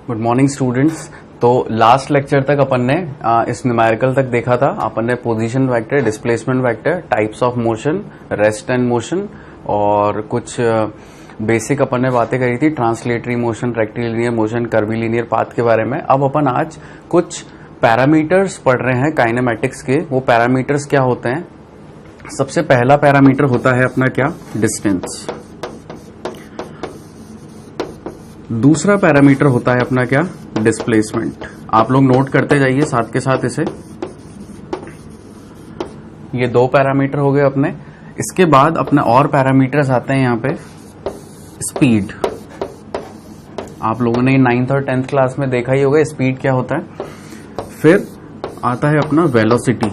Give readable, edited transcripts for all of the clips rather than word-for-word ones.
Good morning students. तो last lecture तक अपन ने इस न्यूमेरिकल तक देखा था। अपन ने position vector, displacement vector, types of motion, rest and motion और कुछ बेसिक अपन ने बातें करी थी, translatory motion, rectilinear motion, curvilinear path के बारे में। अब अपन आज कुछ पैरामीटर्स पढ़ रहे हैं काइनेमैटिक्स के। वो पैरामीटर्स क्या होते हैं? सबसे पहला पैरामीटर होता है अपना क्या? डिस्टेंस। दूसरा पैरामीटर होता है अपना क्या? डिस्प्लेसमेंट। आप लोग नोट करते जाइए साथ के साथ इसे। ये दो पैरामीटर हो गए अपने। इसके बाद अपने और पैरामीटर्स आते हैं यहाँ पे। स्पीड, आप लोगों ने 9th और 10th क्लास में देखा ही होगा स्पीड क्या होता है। फिर आता है अपना वेलोसिटी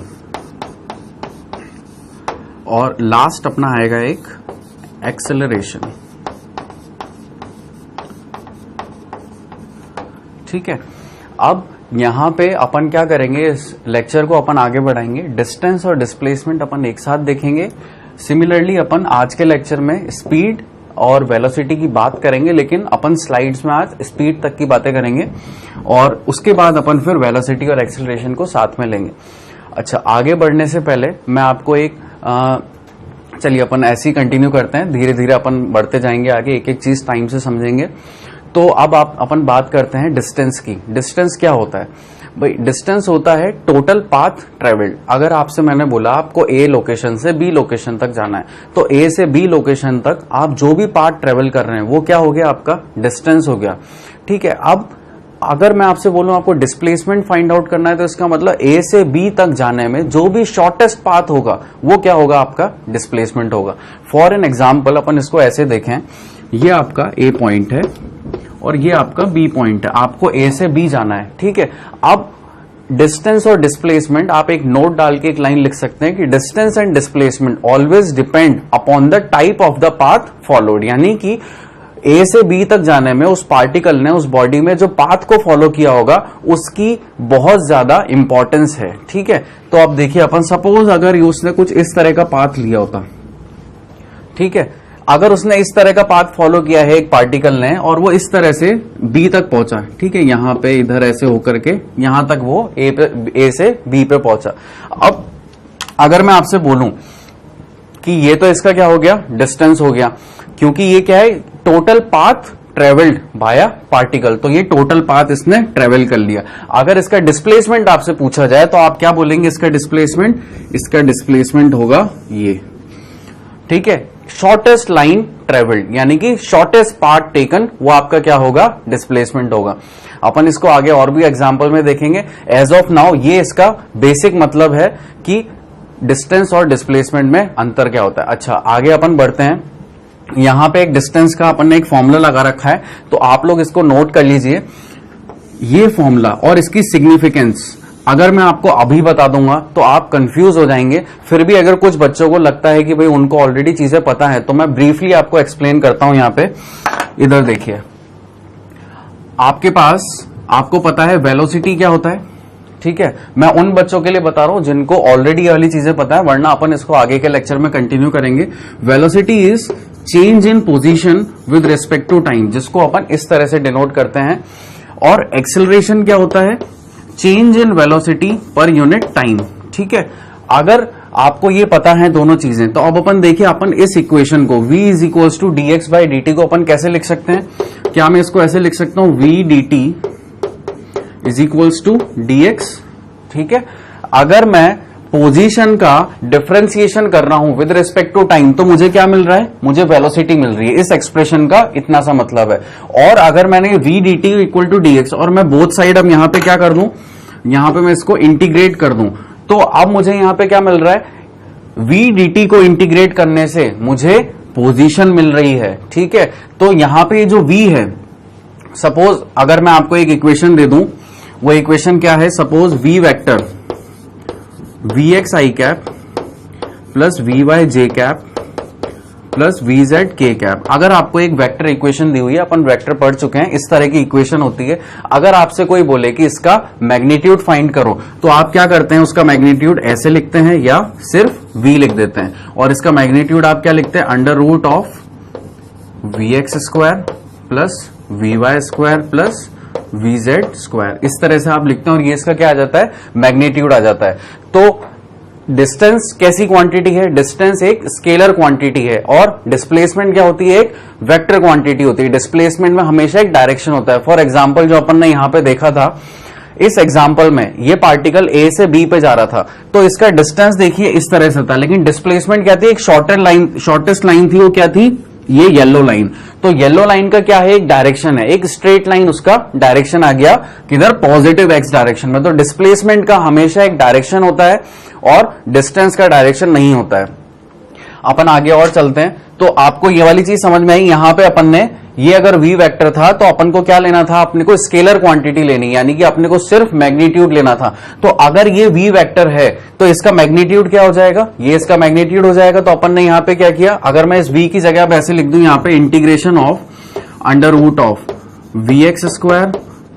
और लास्ट अपना आएगा एक एक्सेलरेशन। ठीक है। अब यहां पे अपन क्या करेंगे, इस लेक्चर को अपन आगे बढ़ाएंगे। डिस्टेंस और डिस्प्लेसमेंट अपन एक साथ देखेंगे। सिमिलरली अपन आज के लेक्चर में स्पीड और वेलोसिटी की बात करेंगे, लेकिन अपन स्लाइड्स में आज स्पीड तक की बातें करेंगे और उसके बाद अपन फिर वेलोसिटी और एक्सेलरेशन को साथ में लेंगे। अच्छा, आगे बढ़ने से पहले मैं आपको एक चलिए अपन ऐसे ही कंटिन्यू करते हैं, धीरे धीरे अपन बढ़ते जाएंगे आगे, एक एक चीज टाइम से समझेंगे। तो अब अपन बात करते हैं डिस्टेंस की। डिस्टेंस क्या होता है भाई? डिस्टेंस होता है टोटल पाथ ट्रेवल्ड। अगर आपसे मैंने बोला आपको ए लोकेशन से बी लोकेशन तक जाना है, तो ए से बी लोकेशन तक आप जो भी पाथ ट्रेवल कर रहे हैं वो क्या हो गया? आपका डिस्टेंस हो गया। ठीक है। अब अगर मैं आपसे बोलूं आपको डिस्प्लेसमेंट फाइंड आउट करना है, तो इसका मतलब ए से बी तक जाने में जो भी शॉर्टेस्ट पाथ होगा वो क्या होगा? आपका डिस्प्लेसमेंट होगा। फॉर एन एग्जाम्पल अपन इसको ऐसे देखें, ये आपका ए पॉइंट है और ये आपका बी पॉइंट है। आपको ए से बी जाना है। ठीक है। अब डिस्टेंस और डिस्प्लेसमेंट आप एक नोट डाल के एक लाइन लिख सकते हैं कि distance and displacement always depend upon the type of the path followed. यानी कि ए से बी तक जाने में उस पार्टिकल ने, उस बॉडी में जो पाथ को फॉलो किया होगा उसकी बहुत ज्यादा इंपॉर्टेंस है। ठीक है। तो अब देखिए अपन सपोज अगर उसने कुछ इस तरह का पाथ लिया होता, ठीक है, अगर उसने इस तरह का पाथ फॉलो किया है एक पार्टिकल ने और वो इस तरह से बी तक पहुंचा, ठीक है, यहां पे इधर ऐसे होकर के यहां तक वो ए से बी पे पहुंचा। अब अगर मैं आपसे बोलूं कि ये तो इसका क्या हो गया? डिस्टेंस हो गया, क्योंकि ये क्या है? टोटल पाथ ट्रेवल्ड बाया पार्टिकल। तो ये टोटल पाथ इसने ट्रेवल कर लिया। अगर इसका डिस्प्लेसमेंट आपसे पूछा जाए तो आप क्या बोलेंगे? इसका डिस्प्लेसमेंट होगा ये। ठीक है। शॉर्टेस्ट लाइन ट्रेवल्ड यानी कि शॉर्टेस्ट पाथ टेकन, वो आपका क्या होगा? डिस्प्लेसमेंट होगा। अपन इसको आगे और भी एग्जांपल में देखेंगे। एज ऑफ नाउ ये इसका बेसिक मतलब है कि डिस्टेंस और डिस्प्लेसमेंट में अंतर क्या होता है। अच्छा, आगे अपन बढ़ते हैं। यहां पे एक डिस्टेंस का अपन ने एक फॉर्मूला लगा रखा है, तो आप लोग इसको नोट कर लीजिए। ये फॉर्मूला और इसकी सिग्निफिकेंस अगर मैं आपको अभी बता दूंगा तो आप कंफ्यूज हो जाएंगे। फिर भी अगर कुछ बच्चों को लगता है कि भाई उनको ऑलरेडी चीजें पता है, तो मैं ब्रीफली आपको एक्सप्लेन करता हूं। यहां पे इधर देखिए, आपके पास, आपको पता है वेलोसिटी क्या होता है। ठीक है। मैं उन बच्चों के लिए बता रहा हूं जिनको ऑलरेडी वाली चीजें पता है, वरना अपन इसको आगे के लेक्चर में कंटिन्यू करेंगे। Velocity is change in position with respect to time, जिसको अपन इस तरह से डिनोट करते हैं। और एक्सेलरेशन क्या होता है? Change in velocity per unit time. ठीक है। अगर आपको ये पता है दोनों चीजें, तो अब अपन देखिए, अपन इस इक्वेशन को v is equals to d x by d t को अपन कैसे लिख सकते हैं? क्या मैं इसको ऐसे लिख सकता हूं? v d t is equals to d x. ठीक है। अगर मैं पोजीशन का डिफरेंशिएशन कर रहा हूं विद रिस्पेक्ट टू टाइम, तो मुझे क्या मिल रहा है? मुझे वेलोसिटी मिल रही है। इस एक्सप्रेशन का इतना सा मतलब है। और अगर मैंने v d t equal to d x और मैं बोथ साइड अब यहां पे क्या कर दूं? यहां पे मैं इसको इंटीग्रेट कर दूं, तो अब मुझे यहां पे क्या मिल रहा है? v डी टी को इंटीग्रेट करने से मुझे पोजीशन मिल रही है। ठीक है। तो यहां पे जो v है, सपोज अगर मैं आपको एक इक्वेशन दे दूं, वो इक्वेशन क्या है? Suppose v vector v x i cap plus v y j cap plus v z k cap. अगर आपको एक वेक्टर इक्वेशन दी हुई है, अपन वेक्टर पढ़ चुके हैं, इस तरह की इक्वेशन होती है। अगर आपसे कोई बोले कि इसका मैग्नीट्यूड फाइंड करो, तो आप क्या करते हैं, उसका मैग्नीट्यूड ऐसे लिखते हैं या सिर्फ v लिख देते हैं, और इसका मैग्नीट्यूड आप क्या लिखते हैं, under root of v x square plus v y square plus v z square, इस तरह से आप लिखते हैं, और ये इसका क्या आ जाता है, मैग्नीट्यूड आ जाता है। तो डिस्टेंस कैसी क्वांटिटी है, डिस्टेंस एक स्केलर क्वांटिटी है, और डिस्प्लेसमेंट क्या होती है, एक वेक्टर क्वांटिटी होती है। डिस्प्लेसमेंट में हमेशा एक डायरेक्शन होता है। फॉर एग्जांपल जो अपन ने यहां पे देखा था, इस एग्जांपल में ये पार्टिकल ए से बी पे जा रहा था, तो इसका डिस्टेंस देखिए इस तरह से था, लेकिन डिस्प्लेसमेंट क्या थी, एक शॉर्टेस्ट लाइन थी, वो क्या थी, ये येलो लाइन। तो येलो लाइन का क्या है, एक डायरेक्शन है, एक स्ट्रेट लाइन, उसका डायरेक्शन आ गया किधर, पॉजिटिव एक्स डायरेक्शन में। तो डिस्प्लेसमेंट का हमेशा एक डायरेक्शन होता है और डिस्टेंस का डायरेक्शन नहीं होता है। अपन आगे और चलते हैं, तो आपको ये वाली चीज समझ में आई। यहां पे अपन ने ये अगर v वेक्टर था, तो अपन को क्या लेना था, अपने को स्केलर क्वांटिटी लेनी, यानी कि अपने को सिर्फ मैग्नीट्यूड लेना था। तो अगर ये v वेक्टर है, तो इसका मैग्नीट्यूड क्या हो जाएगा, ये इसका मैग्नीट्यूड हो जाएगा। तो अपन ने यहां पे क्या किया, अगर मैं इस v की जगह पे ऐसे लिख दूं, यहां पे integration of under root of v x square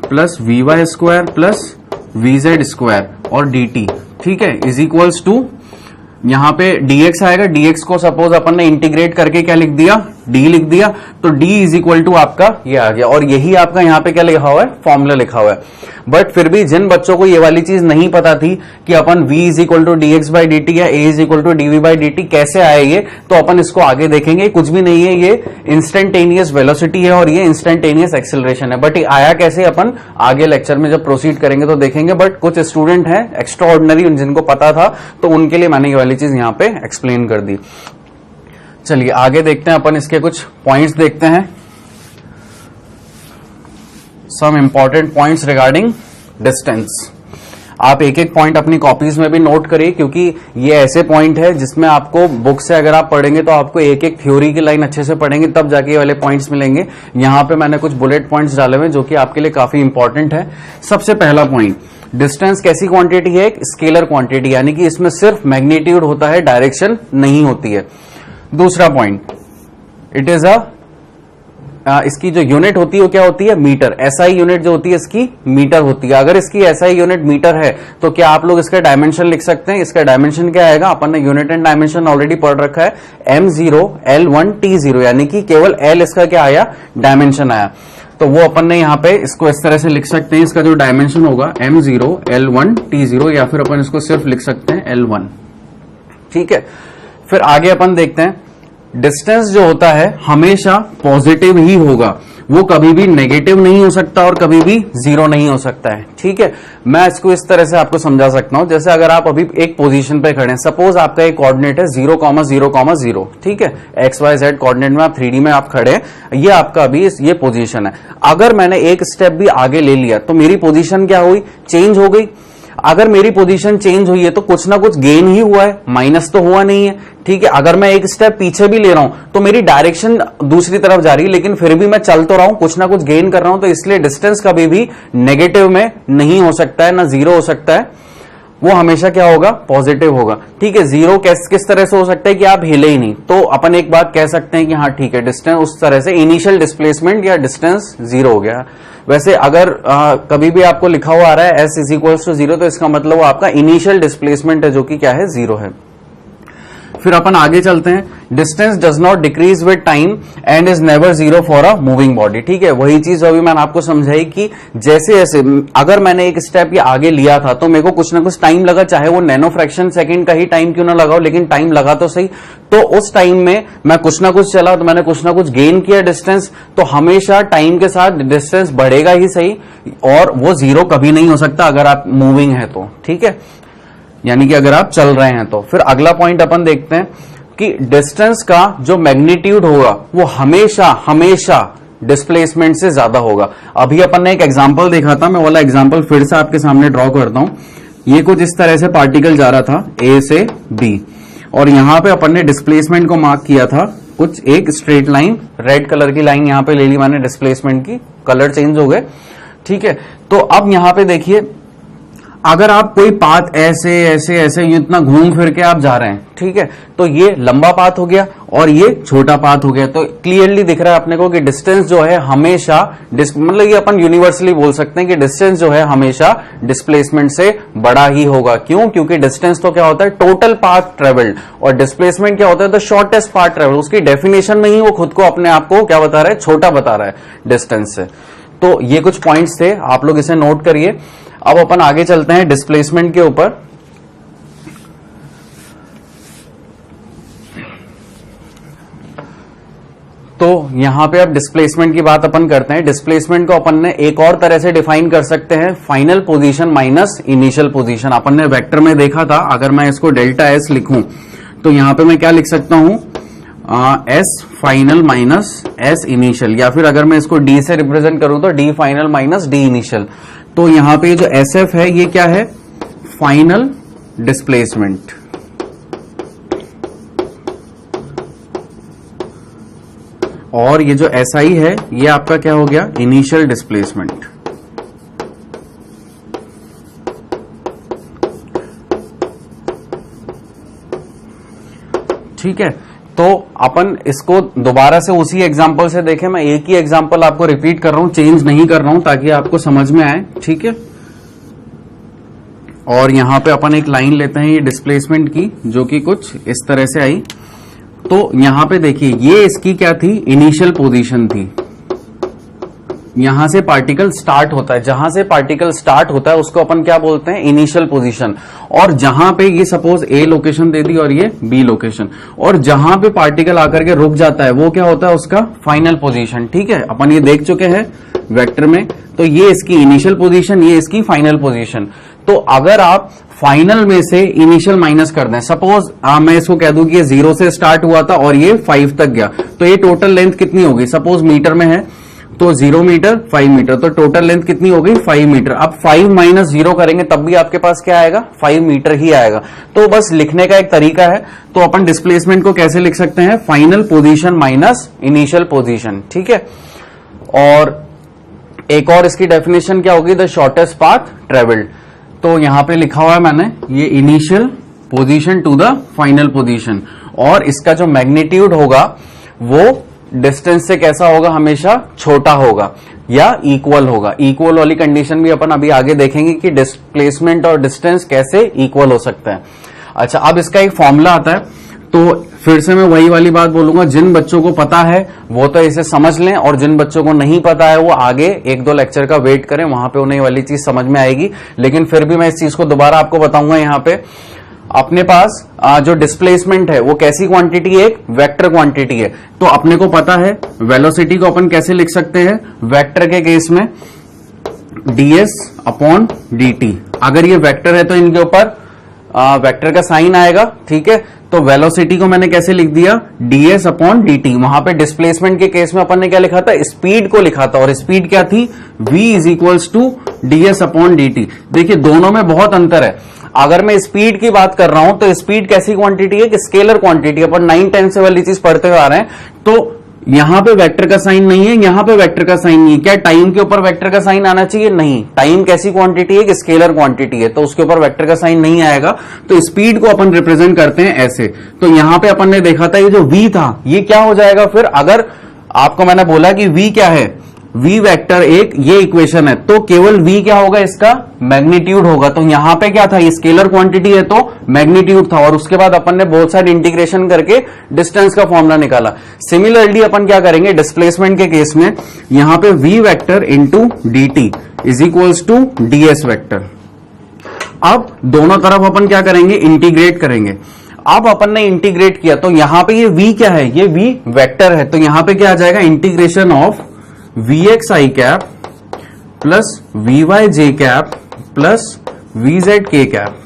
plus v y square plus v z square और dt, ठीक है, इज इक्वल्स टू, यहां पे dx आएगा। dx को सपोज अपन ने इंटीग्रेट करके क्या लिख दिया, d लिख दिया, तो d इज इक्वल टू आपका ये आ गया, और यही आपका यहां पे क्या लिखा हुआ है, फॉर्मूला लिखा हुआ है। बट फिर भी जिन बच्चों को ये वाली चीज नहीं पता थी कि अपन v is equal to d x by d t या a is equal to d v by d t कैसे आए ये, तो अपन इसको आगे देखेंगे। कुछ भी नहीं है, ये इंस्टेंटेनियस वेलोसिटी है और ये इंस्टेंटेनियस एक्सेलरेशन है। बट ये आया कैसे, अपन आगे लेक्चर में जब प्रोसीड करेंगे तो देखेंगे। बट कुछ स्टूडेंट हैं एक्स्ट्रा ऑर्डिनरी, जिनको पता था, तो उनके लिए मैंने ये वाली चीज यहां पे एक्सप्लेन कर दी। चलिए आगे देखते हैं, अपन इसके कुछ पॉइंट्स देखते हैं, some important points regarding distance. आप एक एक पॉइंट अपनी कॉपीज में भी नोट करिए, क्योंकि ये ऐसे पॉइंट है जिसमें आपको बुक से अगर आप पढ़ेंगे तो आपको एक एक थ्योरी की लाइन अच्छे से पढ़ेंगे, तब जाके ये वाले पॉइंट्स मिलेंगे। यहां पे मैंने कुछ बुलेट पॉइंट्स डाले हुए जो कि आपके लिए काफी इंपॉर्टेंट है। सबसे पहला पॉइंट, डिस्टेंस कैसी क्वांटिटी है, एक स्केलर क्वांटिटी, यानी कि इसमें सिर्फ मैग्नीट्यूड होता है, डायरेक्शन नहीं होती है। दूसरा पॉइंट, इट इज इसकी जो यूनिट होती है वो क्या होती है, मीटर। एसआई यूनिट जो होती है इसकी मीटर होती है। अगर इसकी एसआई यूनिट मीटर है, तो क्या आप लोग इसका डायमेंशन लिख सकते हैं। इसका डायमेंशन क्या आएगा, अपन ने यूनिट एंड डायमेंशन ऑलरेडी पढ़ रखा है, m0 l1 t0, यानी कि केवल l इसका क्या आया, डायमेंशन आया। तो वो अपन ने यहाँ पे इसको इस तरह से लिख सकते हैं, इसका जो डायमेंशन होगा m0 l1 t0, या फिर अपन इसको सिर्फ लिख सकते हैं l1, ठीक है। फिर आगे अपन देखते हैं, डिस्टेंस जो होता है हमेशा पॉजिटिव ही होगा, वो कभी भी नेगेटिव नहीं हो सकता और कभी भी जीरो नहीं हो सकता है, ठीक है। मैं इसको इस तरह से आपको समझा सकता हूं, जैसे अगर आप अभी एक पोजीशन पे खड़े हैं, सपोज आपका एक कोऑर्डिनेट है 0,0,0, ठीक है, एक्स वाई जेड कोऑर्डिनेट में आप 3D में आप खड़े हैं, ये आपका अभी ये पोजीशन है। अगर मैंने एक स्टेप भी आगे ले लिया तो मेरी पोजीशन क्या हुई, चेंज हो गई। अगर मेरी पोजीशन चेंज हुई है तो कुछ ना कुछ गेन ही हुआ है, माइनस तो हुआ नहीं है, ठीक है। अगर मैं एक स्टेप पीछे भी ले रहा हूं तो मेरी डायरेक्शन दूसरी तरफ जा रही है, लेकिन फिर भी मैं चल तो रहा हूं, कुछ ना कुछ गेन कर रहा हूं। तो इसलिए डिस्टेंस कभी भी नेगेटिव में नहीं हो सकता है, ना जीरो हो सकता है, वो हमेशा क्या होगा, पॉजिटिव होगा, ठीक है। जीरो किस तरह से हो सकता है कि आप हिले ही नहीं, तो अपन एक बात कह सकते हैं कि हाँ ठीक है, डिस्टेंस उस तरह से इनिशियल डिस्प्लेसमेंट या डिस्टेंस जीरो हो गया। वैसे अगर कभी भी आपको लिखा हुआ आ रहा है s is equals to zero, तो इसका मतलब वो आपका इनिशियल डिस्प्लेसमेंट है, जो कि क्या है, जीरो है। फिर अपन आगे चलते हैं, distance does not decrease with time and is never zero for a moving body, ठीक है। वही चीज अभी मैंने आपको समझाई कि जैसे जैसे अगर मैंने एक स्टेप ये आगे लिया था तो मेरे को कुछ ना कुछ टाइम लगा, चाहे वो नैनो फ्रैक्शन सेकंड का ही टाइम क्यों ना लगाओ, लेकिन टाइम लगा तो सही। तो उस टाइम में मैं कुछ ना कुछ चला, तो मैंने कुछ ना कुछ गेन किया डिस्टेंस। तो हमेशा टाइम के साथ डिस्टेंस बढ़ेगा ही सही, और वो जीरो कभी नहीं हो सकता अगर आप मूविंग है तो, ठीक है, यानी कि अगर आप चल रहे हैं तो। फिर अगला पॉइंट अपन देखते हैं कि डिस्टेंस का जो मैग्नीट्यूड होगा वो हमेशा हमेशा डिस्प्लेसमेंट से ज्यादा होगा। अभी अपन ने एक एग्जांपल देखा था, मैं वाला एग्जांपल फिर से आपके सामने ड्रॉ करता हूं। ये कुछ इस तरह से पार्टिकल जा रहा था ए से बी, और यहां पे अपन ने डिस्प्लेसमेंट को मार्क किया था कुछ एक स्ट्रेट लाइन, रेड कलर की लाइन यहां पे ले ली मैंने डिस्प्लेसमेंट की, कलर चेंज हो गए, ठीक है। तो अब यहां पे देखिए, अगर आप कोई पाथ ऐसे ऐसे ऐसे इतना घूम फिर के आप जा रहे हैं, ठीक है, तो ये लंबा पाथ हो गया और ये छोटा पाथ हो गया। तो क्लियरली दिख रहा है अपने को कि डिस्टेंस जो है हमेशा मतलब ये अपन यूनिवर्सली बोल सकते हैं कि डिस्टेंस जो है हमेशा डिस्प्लेसमेंट से बड़ा ही होगा। क्यों? क्योंकि डिस्टेंस तो क्या होता है, टोटल पाथ ट्रेवल्ड, और डिस्प्लेसमेंट क्या होता है, द शॉर्टेस्ट पाथ ट्रेवल्ड। उसकी डेफिनेशन में ही वो खुद को अपने आप को क्या बता रहा है, छोटा बता रहा है डिस्टेंस से। तो ये कुछ पॉइंट्स थे, आप लोग इसे नोट करिए। अब अपन आगे चलते हैं डिस्प्लेसमेंट के ऊपर। तो यहां पे अब डिस्प्लेसमेंट की बात अपन करते हैं। डिस्प्लेसमेंट को अपन ने एक और तरह से डिफाइन कर सकते हैं, final position minus initial position. अपन ने वेक्टर में देखा था, अगर मैं इसको डेल्टा एस लिखूं तो यहां पे मैं क्या लिख सकता हूं, S final minus S initial, या फिर अगर मैं इसको डी से रिप्रेजेंट करूं तो D final minus D initial. तो यहां पे जो एस एफ है ये क्या है, फाइनल डिस्प्लेसमेंट, और ये जो एस आई है ये आपका क्या हो गया, इनिशियल डिस्प्लेसमेंट। ठीक है, तो अपन इसको दोबारा से उसी एग्जांपल से देखें। मैं एक ही एग्जांपल आपको रिपीट कर रहा हूं, चेंज नहीं कर रहा हूं ताकि आपको समझ में आए। ठीक है, और यहां पे अपन एक लाइन लेते हैं ये डिस्प्लेसमेंट की, जो कि कुछ इस तरह से आई। तो यहां पे देखिए, ये इसकी क्या थी, इनिशियल पोजीशन थी। यहां से पार्टिकल स्टार्ट होता है, जहां से पार्टिकल स्टार्ट होता है उसको अपन क्या बोलते हैं, इनिशियल पोजीशन। और जहां पे ये सपोज ए लोकेशन दे दी और ये बी लोकेशन, और जहां पे पार्टिकल आकर के रुक जाता है वो क्या होता है, उसका फाइनल पोजीशन। ठीक है, अपन ये देख चुके हैं वेक्टर में। तो ये इसकी इनिशियल पोजीशन, ये इसकी फाइनल पोजीशन। तो अगर आप फाइनल में से इनिशियल माइनस कर दें, सपोज मैं इसको कह दूं कि ये 0 से स्टार्ट हुआ था और ये 5 तक गया, तो ये टोटल लेंथ कितनी होगी, सपोज मीटर में है तो 0 मीटर 5 मीटर, तो टोटल लेंथ कितनी हो गई, 5 मीटर। अब 5 माइनस 0 करेंगे तब भी आपके पास क्या आएगा, 5 मीटर ही आएगा। तो बस लिखने का एक तरीका है। तो अपन डिस्प्लेसमेंट को कैसे लिख सकते हैं, final position minus initial position. ठीक है, और एक और इसकी डेफिनेशन क्या होगी, द शॉर्टेस्ट पाथ ट्रेवल्ड। तो यहां पे लिखा हुआ है मैंने, ये initial position to the final position, और इसका जो मैग्नीट्यूड होगा वो डिस्टेंस से कैसा होगा, हमेशा छोटा होगा या इक्वल होगा। इक्वल वाली कंडीशन भी अपन अभी आगे देखेंगे कि डिस्प्लेसमेंट और डिस्टेंस कैसे इक्वल हो सकते हैं। अच्छा, अब इसका एक फॉर्मूला आता है। तो फिर से मैं वही वाली बात बोलूंगा, जिन बच्चों को पता है वो तो इसे समझ लें, और जिन बच्चों को नहीं पता है वो आगे 1-2 लेक्चर का वेट करें, वहां पे उन्हें वाली चीज समझ में आएगी। लेकिन फिर भी मैं इस चीज को दोबारा आपको बताऊंगा। यहाँ पे अपने पास जो डिस्प्लेसमेंट है वो कैसी क्वांटिटी है, एक वेक्टर क्वांटिटी है। तो अपने को पता है वेलोसिटी को अपन कैसे लिख सकते हैं, वेक्टर के केस में ds अपॉन dt। अगर ये वेक्टर है तो इनके ऊपर वेक्टर का साइन आएगा। ठीक है, तो वेलोसिटी को मैंने कैसे लिख दिया, ds अपॉन dt। वहां पे डिस्प्लेसमेंट के केस में अपन ने क्या लिखा था, स्पीड को लिखा था, और स्पीड क्या थी, v is equals to ds upon dt। देखिए दोनों में बहुत अंतर है। अगर मैं स्पीड की बात कर रहा हूं तो स्पीड कैसी क्वांटिटी है, कि स्केलर क्वांटिटी। अपन 9-10 से वाली चीज पढ़ते हुए आ रहे हैं। तो यहां पे वेक्टर का साइन नहीं है, यहां पे वेक्टर का साइन नहीं है। क्या टाइम के ऊपर वेक्टर का साइन आना चाहिए, नहीं। टाइम कैसी क्वांटिटी है, कि स्केलर क्वांटिटी है, तो उसके ऊपर वेक्टर का साइन नहीं आएगा। तो स्पीड को अपन रिप्रेजेंट करते हैं ऐसे। तो यहां पे अपन ने देखा था ये जो v था ये क्या हो जाएगा, फिर अगर आपको मैंने बोला कि v क्या है, v वेक्टर एक ये इक्वेशन है, तो केवल v क्या होगा, इसका मैग्नीट्यूड होगा। तो यहां पे क्या था, ये स्केलर क्वांटिटी है तो मैग्नीट्यूड था, और उसके बाद अपन ने बोथ साइड इंटीग्रेशन करके डिस्टेंस का फॉर्मूला निकाला। सिमिलरली अपन क्या करेंगे डिस्प्लेसमेंट के केस में, यहां पे v vector into dt is equals to ds vector. अब दोनों तरफ अपन क्या करेंगे, इंटीग्रेट करेंगे। अब अपन ने इंटीग्रेट किया तो यहां पे ये v क्या है, ये v वेक्टर है, तो यहां पे क्या आ जाएगा, integration of vx i cap plus vy j cap plus vz k cap.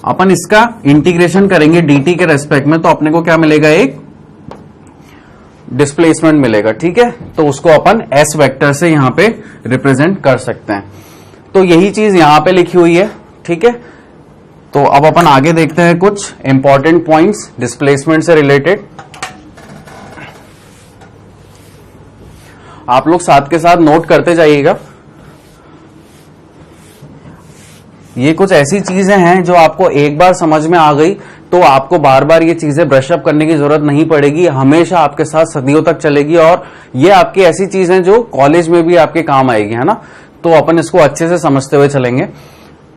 अपन इसका इंटीग्रेशन करेंगे dt के रेस्पेक्ट में, तो अपने को क्या मिलेगा, एक डिस्प्लेसमेंट मिलेगा। ठीक है, तो उसको अपन s वेक्टर से यहां पे रिप्रेजेंट कर सकते हैं। तो यही चीज यहां पे लिखी हुई है। ठीक है, तो अब अपन आगे देखते हैं कुछ इंपॉर्टेंट पॉइंट्स डिस्प्लेसमेंट से रिलेटेड। आप लोग साथ के साथ नोट करते जाइएगा। ये कुछ ऐसी चीजें हैं जो आपको एक बार समझ में आ गई तो आपको बार बार ये चीजें ब्रशअप करने की जरूरत नहीं पड़ेगी, हमेशा आपके साथ सदियों तक चलेगी। और ये आपकी ऐसी चीज है जो कॉलेज में भी आपके काम आएगी, है ना। तो अपन इसको अच्छे से समझते हुए चलेंगे।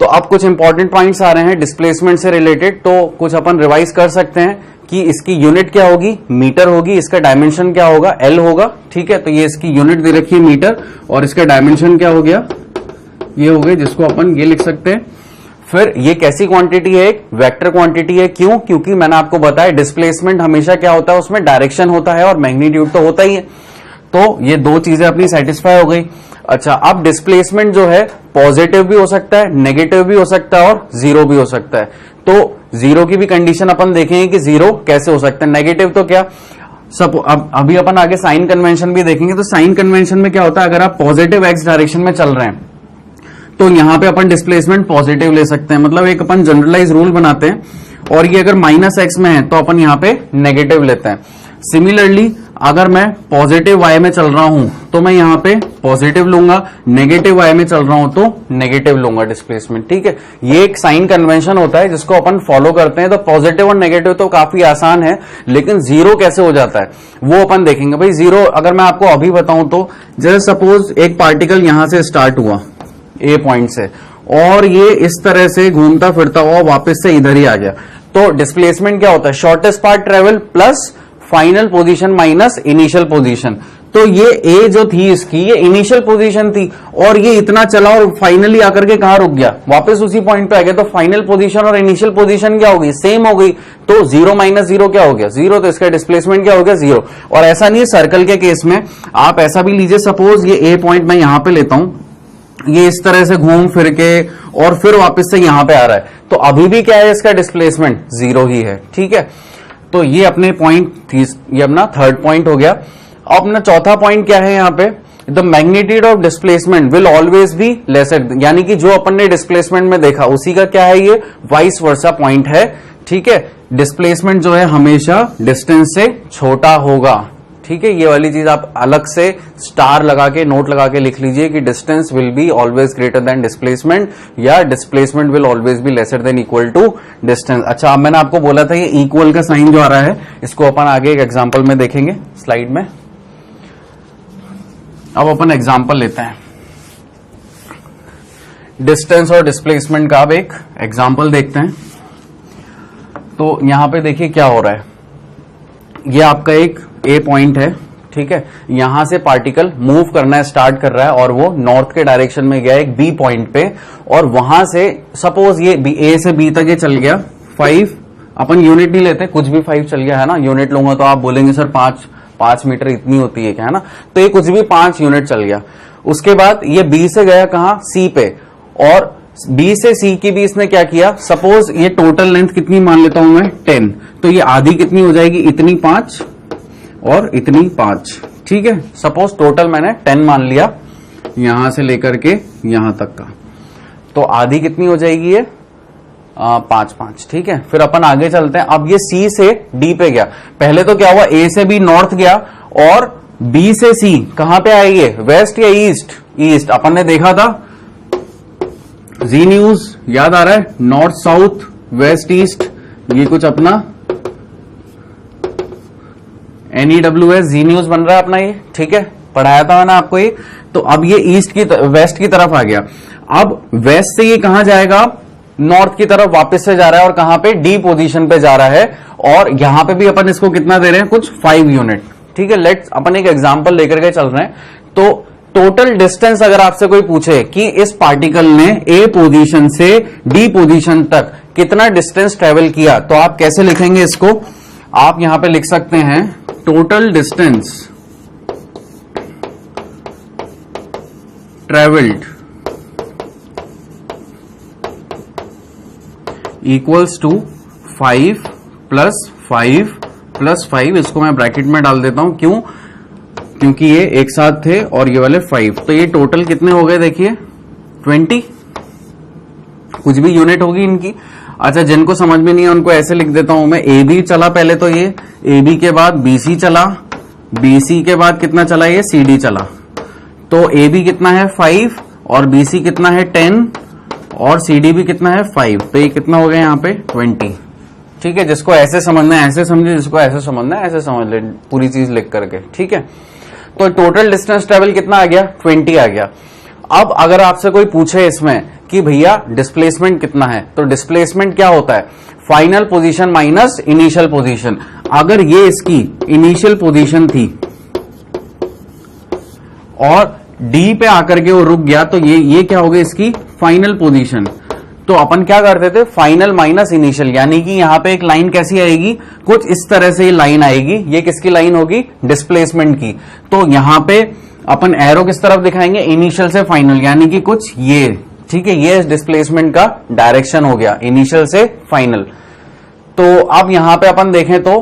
तो अब कुछ इंपॉर्टेंट पॉइंट्स आ रहे हैं डिस्प्लेसमेंट से रिलेटेड, तो कुछ अपन रिवाइज कर सकते हैं कि इसकी यूनिट क्या होगी, मीटर होगी, इसका डायमेंशन क्या होगा, एल होगा, ठीक है। तो ये इसकी यूनिट दे रखी है मीटर, और इसका डायमेंशन क्या हो गया, ये हो गए, जिसको अपन ये लिख सकते हैं। फिर ये कैसी क्वांटिटी है, एक वेक्टर क्वांटिटी है। क्यों? क्योंकि मैंने आपको बताया डिस्प्लेसमेंट हमेशा क्या होता है, उसमें डायरेक्शन होता है और मैग्नीट्यूड तो होता ही है। तो ये दो चीजें अपनी सेटिस्फाई हो गई। अच्छा, अब डिस्प्लेसमेंट जो है पॉजिटिव भी हो सकता है, नेगेटिव भी हो सकता है और जीरो भी हो सकता है। तो जीरो की भी कंडीशन अपन देखेंगे कि जीरो कैसे हो सकता है। नेगेटिव तो क्या, सब अभी अपन आगे साइन कन्वेंशन भी देखेंगे। तो साइन कन्वेंशन में क्या होता है, अगर आप पॉजिटिव एक्स डायरेक्शन में चल रहे हैं तो यहां पे अपन डिस्प्लेसमेंट पॉजिटिव ले सकते हैं, मतलब एक अपन जनरलाइज रूल बनाते हैं। और ये अगर माइनस एक्स में है तो अपन यहां पे नेगेटिव लेते हैं। सिमिलरली अगर मैं पॉजिटिव वाई में चल रहा हूं तो मैं यहां पे पॉजिटिव लूंगा, नेगेटिव वाई में चल रहा हूं तो नेगेटिव लूंगा डिस्प्लेसमेंट, ठीक है। ये एक साइन कन्वेंशन होता है जिसको अपन फॉलो करते हैं। तो पॉजिटिव और नेगेटिव तो काफी आसान है, लेकिन जीरो कैसे हो जाता है वो अपन देखेंगे। भाई जीरो अगर मैं आपको अभी बताऊं तो जैसे सपोज एक पार्टिकल यहां से स्टार्ट हुआ ए पॉइंट से, और ये इस तरह से घूमता फिरता हुआ वापस से इधर ही आ गया, तो डिस्प्लेसमेंट क्या होता है, shortest part travel plus final position minus initial position. तो ये ए जो थी इसकी, ये इनिशियल पोजीशन थी और ये इतना चला और फाइनली आकर के कहां रुक गया, वापस उसी पॉइंट पे आ गया। तो फाइनल पोजीशन और इनिशियल पोजीशन क्या होगी, सेम हो गई। तो जीरो माइनस जीरो क्या हो गया, जीरो। तो इसका डिस्प्लेसमेंट क्या हो गया, जीरो। और ऐसा नहीं है सर्कल के केस में, आप ऐसा भी लीजिए, सपोज ये ए पॉइंट मैं यहां पे लेता हूं, ये इस तरह से घूम फिर के और फिर वापस से यहां पे आ रहा है, तो अभी भी क्या है, इसका डिस्प्लेसमेंट जीरो ही है, ठीक है। तो ये अपने पॉइंट, ये अपना थर्ड पॉइंट हो गया। अब अपना चौथा पॉइंट क्या है यहाँ पे, the magnitude of displacement will always be laser, यानी कि जो अपन ने डिस्प्लेसमेंट में देखा उसी का क्या है, ये वाइस वर्सा पॉइंट है, ठीक है। डिस्प्लेसमेंट जो है हमेशा डिस्टेंस से छोटा होगा, ठीक है। ये वाली चीज आप अलग से स्टार लगा के, नोट लगा के लिख लीजिए कि distance will be always greater than displacement, या displacement will always be lesser than equal to distance. अच्छा, अब मैंने आपको बोला था ये इक्वल का साइन जो आ रहा है, इसको अपन आगे एक एग्जांपल में देखेंगे स्लाइड में। अब अपन एग्जांपल लेते हैं डिस्टेंस और डिस्प्लेसमेंट का। अब एक एग्जांपल देखते हैं। तो यहां पे देखिए क्या हो रहा है, ये आपका एक ए पॉइंट है, ठीक है। यहां से पार्टिकल मूव करना स्टार्ट कर रहा है और वो नॉर्थ के डायरेक्शन में गया एक बी पॉइंट पे, और वहां से सपोज ये ए से बी तक ये चल गया 5, अपन यूनिट नहीं लेते, कुछ भी 5 चल गया, है ना। यूनिट लूंगा तो आप बोलेंगे सर 5 मीटर इतनी होती है क्या, है ना। तो ये कुछ भी 5 यूनिट चल गया। उसके बाद ये बी से गया कहां, सी पे, और बी से सी की भी इसने क्या किया, सपोज ये टोटल लेंथ कितनी मान लेता हूं मैं 10, तो ये आधी कितनी हो जाएगी, इतनी 5 और इतनी 5, ठीक है। सपोज टोटल मैंने 10 मान लिया यहां से लेकर के यहां तक का, तो आधी कितनी हो जाएगी ये 5, ठीक है। फिर अपन आगे चलते हैं। अब ये सी से डी पे गया, पहले तो क्या हुआ, ए से बी नॉर्थ गया और बी से सी कहां पे आएगी, वेस्ट या ईस्ट, ईस्ट। अपन ने देखा था जी न्यूज, याद आ रहा है, नॉर्थ साउथ वेस्ट ईस्ट, ये कुछ अपना NEWS जी न्यूज बन रहा है अपना ये, ठीक है, पढ़ाया था मैंने आपको ये। तो अब ये ईस्ट की वेस्ट की तरफ आ गया। अब वेस्ट से ये कहां जाएगा, नॉर्थ की तरफ वापस से जा रहा है, और कहां पे, डी पोजीशन पे जा रहा है। और यहां पे भी अपन इसको कितना दे रहे हैं, कुछ 5 यूनिट, ठीक है। लेट्स अपन एक एग्जांपल लेकर के चल रहे हैं। तो टोटल डिस्टेंस अगर आपसे कोई पूछे कि इस पार्टिकल ने ए पोजीशन से डी पोजीशन तक कितना डिस्टेंस ट्रेवल किया, तो आप कैसे लिखेंगे इसको, आप यहां पे लिख सकते हैं total distance travelled equals to 5 + 5 + 5, इसको मैं ब्रैकेट में डाल देता हूं, क्यों, क्योंकि ये एक साथ थे और ये वाले 5, तो ये टोटल कितने हो गए, देखिए 20, कुछ भी यूनिट होगी इनकी। अच्छा, जिनको समझ में नहीं है उनको ऐसे लिख देता हूं मैं, ए बी चला पहले, तो ये ए बी के बाद BC चला, BC के बाद कितना चला, ये CD चला। तो ए बी कितना है 5 और BC कितना है 10 और CD भी कितना है 5, तो ये कितना हो गया यहाँ पे 20। ठीक है, जिसको ऐसे समझना है ऐसे समझे, जिसको ऐसे समझना है ऐसे समझ ले पूरी चीज लिख करके। ठीक है, तो टोटल डिस्टेंस ट्रेवल कितना आ गया 20 आ गया। अब अगर आपसे कोई पूछे इसमें कि भैया डिस्प्लेसमेंट कितना है, तो डिस्प्लेसमेंट क्या होता है, final position minus initial position. अगर ये इसकी इनिशियल पोजीशन थी और डी पे आकर के वो रुक गया, तो ये क्या हो गई इसकी फाइनल पोजीशन। तो अपन क्या करते थे, फाइनल माइनस इनिशियल, यानी कि यहां पे एक लाइन कैसी आएगी, कुछ इस तरह से ये लाइन आएगी, ये किसकी लाइन होगी, डिस्प्लेसमेंट की। तो यहां पे अपन एरो किस तरफ दिखाएंगे, इनिशियल से फाइनल, यानी कि कुछ ये। ठीक है, ये डिस्प्लेसमेंट का डायरेक्शन हो गया, इनिशियल से फाइनल। तो अब यहां पे अपन देखें तो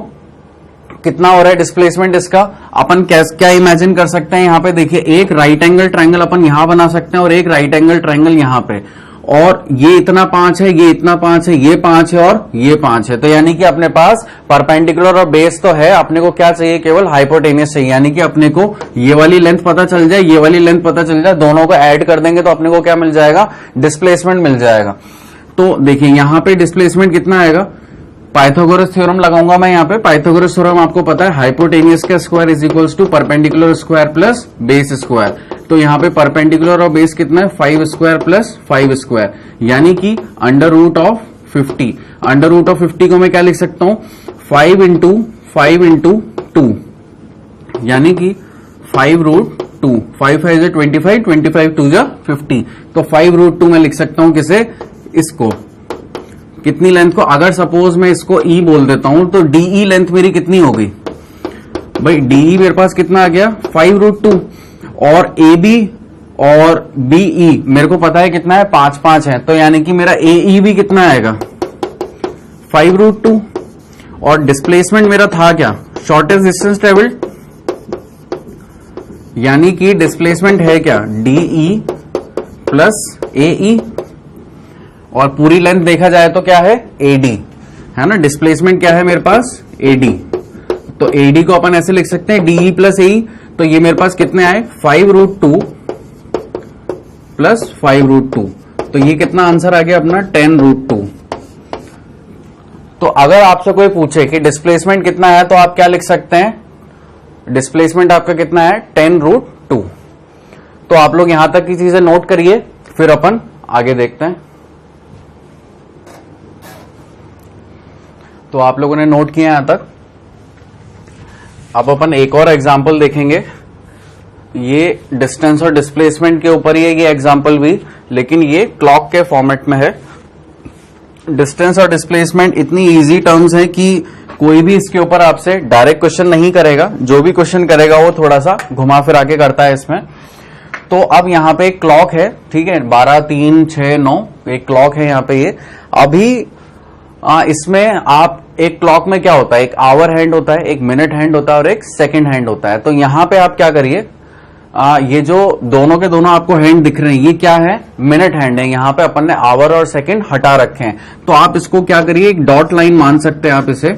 कितना हो रहा है डिस्प्लेसमेंट इसका, अपन क्या इमेजिन कर सकते हैं, यहां पे देखिए एक राइट एंगल ट्रायंगल अपन यहां बना सकते हैं और एक राइट एंगल ट्रायंगल यहां पे, और ये इतना 5 है, ये इतना 5 है, ये 5 है और ये 5 है। तो यानी कि अपने पास परपेंडिकुलर और बेस तो है, अपने को क्या चाहिए, केवल हाइपोटेनियस चाहिए, यानी कि अपने को ये वाली लेंथ पता चल जाए, ये वाली लेंथ पता चल जाए, दोनों को ऐड कर देंगे तो अपने को क्या मिल जाएगा, डिस्प्लेसमेंट मिल जाएगा। तो देखिए यहां पे डिस्प्लेसमेंट कितना आएगा, पाइथागोरस थ्योरम लगाऊंगा मैं यहाँ पे। पाइथागोरस थ्योरम आपको पता है, हाइपोटेनियस का square is equals to perpendicular square plus base square. तो यहाँ पे परपेंडिकुलर और बेस कितना है, 5 स्क्वायर प्लस 5 स्क्वायर, यानी कि under root of 50। Under root of 50 को मैं क्या लिख सकता हूँ, 5 इंटू 2, यानी कि 5 रूट 2, 5 5 is 25, 25 2 is 50। तो 5 रूट 2 मैं लिख सकता हूं किसे, इसको, कितनी लेंथ को, अगर सपोज मैं इसको ई बोल देता हूं तो डीई लेंथ मेरी कितनी होगी भाई, डीई मेरे पास कितना आ गया 5 रूट 2, और ए बी और बीई मेरे को पता है कितना है 5 5 है, तो यानी कि मेरा एई भी कितना आएगा 5 रूट 2। और डिस्प्लेसमेंट मेरा था क्या, शॉर्टेस्ट डिस्टेंस ट्रेवल्ड, यानी कि डिस्प्लेसमेंट है क्या, डीई प्लस एई, और पूरी लेंथ देखा जाए तो क्या है एडी, है ना, डिस्प्लेसमेंट क्या है मेरे पास एडी। तो एडी को अपन ऐसे लिख सकते हैं डीई प्लस एई, तो ये मेरे पास कितने आए 5 रूट 2 प्लस 5 रूट 2, तो ये कितना आंसर आ गया अपना 10 रूट 2। तो अगर आपसे कोई पूछे कि डिस्प्लेसमेंट कितना है, तो आप क्या लिख सकते हैं, डिस्प्लेसमेंट आपका कितना है 10 रूट 2। तो आप लोग यहां तक की चीजें नोट करिए, फिर अपन आगे देखते हैं। तो आप लोगों ने नोट किया यहां तक। अब अपन एक और एग्जाम्पल देखेंगे, ये डिस्टेंस और डिस्प्लेसमेंट के ऊपर ही है ये एग्जाम्पल भी, लेकिन ये क्लॉक के फॉर्मेट में है। डिस्टेंस और डिस्प्लेसमेंट इतनी इजी टर्म्स है कि कोई भी इसके ऊपर आपसे डायरेक्ट क्वेश्चन नहीं करेगा, जो भी क्वेश्चन करेगा वो थोड़ा सा घुमा फिरा के करता है इसमें। तो अब यहाँ पे एक क्लॉक है, ठीक है, 12 3 6 9 एक क्लॉक है यहाँ पे। ये अभी इसमें आप एक क्लॉक में क्या होता है, एक आवर हैंड होता है, एक मिनट हैंड होता है और एक सेकंड हैंड होता है। तो यहां पे आप क्या करिए, ये जो दोनों के दोनों आपको हैंड दिख रहे हैं ये क्या है, मिनट हैंड है। यहां पे अपन ने आवर और सेकंड हटा रखे हैं, तो आप इसको क्या करिए, एक डॉट लाइन मान सकते हैं आप इसे,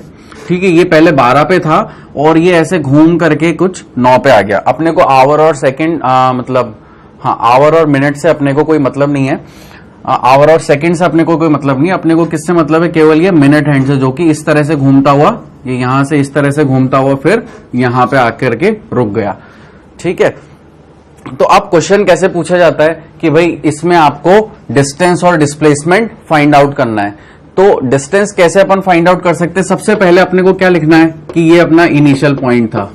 ठीक है। ये पहले 12 पे था और ये ऐसे घूम करके कुछ 9 पे आ गया। अपने को आवर और सेकंड मतलब हाँ, आवर और मिनट से अपने को कोई मतलब नहीं है, आवर और सेकंड से अपने को कोई मतलब नहीं, अपने को किससे मतलब है, केवल ये मिनट हैंड से, जो कि इस तरह से घूमता हुआ, ये यहां से इस तरह से घूमता हुआ फिर यहां पे आकर के रुक गया, ठीक है। तो अब क्वेश्चन कैसे पूछा जाता है कि भाई इसमें आपको डिस्टेंस और डिस्प्लेसमेंट फाइंड आउट करना है। तो डिस्टेंस कैसे अपन फाइंड आउट कर सकते हैं, सबसे पहले अपने को क्या लिखना है कि ये अपना इनिशियल पॉइंट था,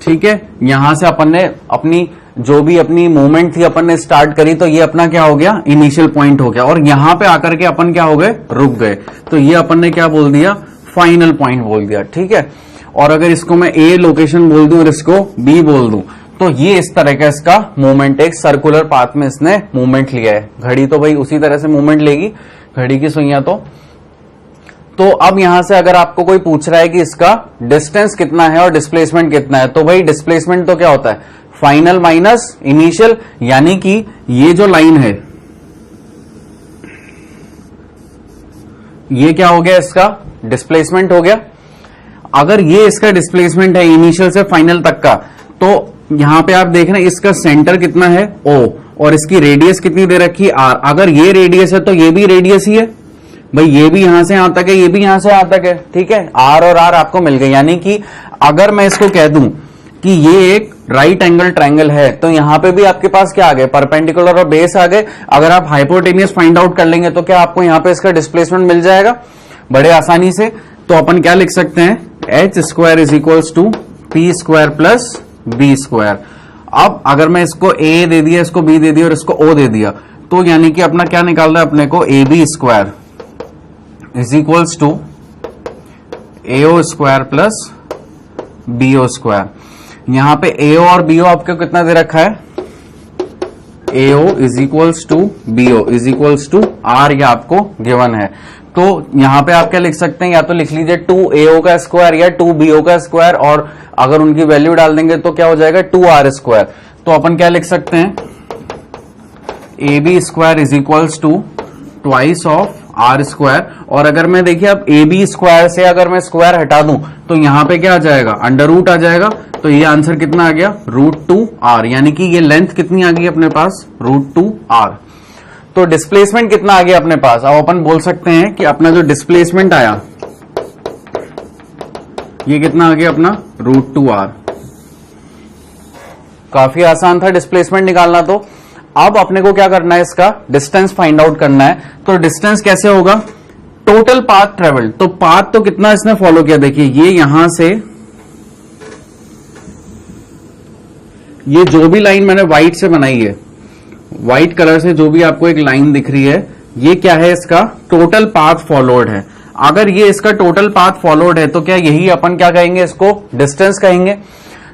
ठीक है। यहां से अपन ने अपनी जो भी अपनी मूवमेंट थी अपन ने स्टार्ट करी, तो ये अपना क्या हो गया, इनिशियल पॉइंट हो गया, और यहां पे आकर के अपन क्या हो गए, रुक गए। तो ये अपन ने क्या बोल दिया, फाइनल पॉइंट बोल दिया, ठीक है। और अगर इसको मैं ए लोकेशन बोल दूं और इसको बी बोल दूं, तो ये इस तरह का इसका मूवमेंट, एक सर्कुलर पाथ में इसने मूवमेंट लिया है। घड़ी तो भाई उसी तरह से मूवमेंट लेगी, घड़ी की सुइयां तो अब यहां से अगर आपको कोई पूछ रहा है कि इसका डिस्टेंस कितना है और डिस्प्लेसमेंट कितना है, तो भाई डिस्प्लेसमेंट तो क्या होता है, फाइनल माइनस इनिशियल, यानी कि ये जो लाइन है ये क्या हो गया, इसका डिस्प्लेसमेंट हो गया। अगर ये इसका डिस्प्लेसमेंट है इनिशियल से फाइनल तक का, तो यहां पे आप देख रहे हैं इसका सेंटर कितना है O, और इसकी रेडियस कितनी दे रखी है r। अगर ये रेडियस है तो ये भी रेडियस ही है भाई, ये भी यहां से यहां तक है, ये भी यहां से यहां तक है, ठीक है। r और r आपको मिल गए, यानी कि अगर मैं इसको कह दूं कि ये एक राइट एंगल ट्रायंगल है तो यहां पे भी आपके पास क्या आ गए, परपेंडिकुलर और बेस आ गए। अगर आप हाइपोटेनियस फाइंड आउट कर लेंगे तो क्या आपको यहां पे इसका डिस्प्लेसमेंट मिल जाएगा बड़े आसानी से। तो अपन क्या लिख सकते हैं, h square is equals to p square plus b square. अब अगर मैं इसको ए दे दिया, इसको बी दे दिया और इसको ओ दे दिया, तो यानी कि अपना क्या निकाल रहा है अपने को, A B square is equals to A O square plus B O square. यहां पे ए ओ और बी ओ आपको कितना दे रखा है, A O is equals to B O is equals to R, ये आपको गिवन है। तो यहां पे आप क्या लिख सकते हैं, या तो लिख लीजिए 2AO का स्क्वायर या 2BO का स्क्वायर, और अगर उनकी वैल्यू डाल देंगे तो क्या हो जाएगा 2R स्क्वायर। तो अपन क्या लिख सकते हैं, AB square is equals to twice of R square. और अगर मैं देखिए अब AB स्क्वायर से अगर मैं स्क्वायर हटा दूं तो यहां पे क्या आ जाएगा, अंडर रूट आ जाएगा। तो ये आंसर कितना आ गया, √2R, यानी कि ये लेंथ कितनी आ गई अपने पास, √2R। तो डिस्प्लेसमेंट कितना आ गया अपने पास। अब अपन बोल सकते हैं कि अपना जो डिस्प्लेसमेंट आया ये कितना आ गया अपना, √2R। काफी आसान था डिस्प्लेसमेंट निकालना। तो अब अपने को क्या करना है, इसका डिस्टेंस फाइंड आउट करना है। तो डिस्टेंस कैसे होगा, टोटल पाथ ट्रेवल। तो पाथ तो कितना इसने फॉलो किया, देखिए ये यहां से, ये जो भी लाइन मैंने व्हाइट से बनाई है, व्हाइट कलर से जो भी आपको एक लाइन दिख रही है, ये क्या है, इसका टोटल पाथ फॉलोड है। अगर ये इसका टोटल पाथ फॉलोड है तो क्या यही अपन क्या कहेंगे, इसको डिस्टेंस कहेंगे।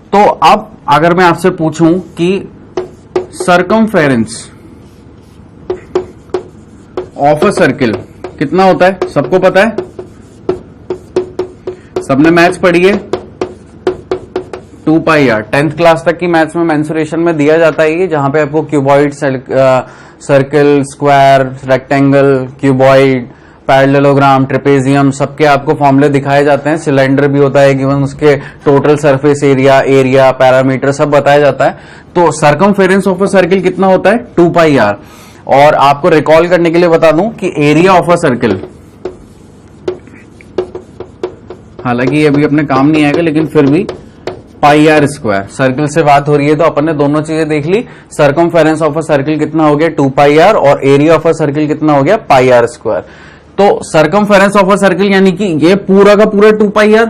तो अब अगर मैं आपसे पूछूं कि सरकमफेरेंस ऑफ अ सर्किल कितना होता है, सबको पता है, सबने मैथ्स पढ़ी है, 2πr 10th क्लास तक की मैथ्स में मेंसुरेशन में दिया जाता है ये, जहां पे आपको cuboid, circle, square, rectangle, cuboid, parallelogram, trapezium, सबके आपको फॉर्मूले दिखाए जाते हैं। सिलेंडर भी होता है गिवन, उसके टोटल सरफेस एरिया, पैरामीटर सब बताया जाता है। तो सरकमफेरेंस ऑफ अ सर्किल कितना होता है, 2πr। और आपको रिकॉल करने के लिए बता दूं कि एरिया ऑफ अ सर्किल, हालांकि ये अभी अपने काम नहीं आएगा लेकिन फिर भी πr स्क्वायर, सर्किल से बात हो रही है तो अपन ने दोनों चीजें देख ली। सरकमफेरेंस ऑफ अ सर्किल कितना हो गया 2πr, और एरिया ऑफ अ सर्किल कितना हो गया πr स्क्वायर। तो सरकमफेरेंस ऑफ अ सर्किल यानी कि ये पूरा का पूरा 2πr।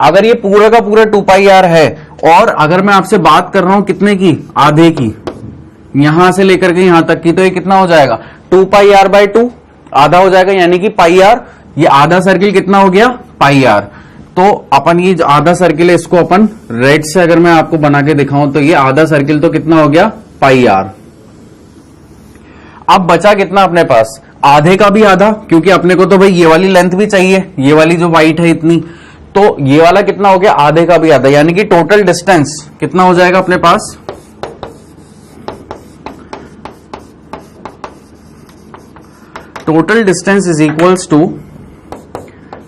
अगर ये पूरा का पूरा 2πr है, और अगर मैं आपसे बात कर रहा हूं कितने की, आधे की, यहां से लेकर के यहां तक की, तो ये कितना हो जाएगा 2πr/2, आधा हो जाएगा, यानी कि πr। ये आधा सर्किल कितना हो गया, πr। तो अपन ये आधा सर्किल है, इसको अपन रेड से अगर मैं आपको बना के दिखाऊं तो ये आधा सर्किल तो कितना हो गया πr। अब बचा कितना अपने पास, आधे का भी आधा, क्योंकि अपने को तो भाई ये वाली लेंथ भी चाहिए, ये वाली जो व्हाइट है इतनी, तो ये वाला कितना हो गया, आधे का भी आधा, यानी कि टोटल डिस्टेंस कितना हो जाएगा अपने पास, total distance is equals to,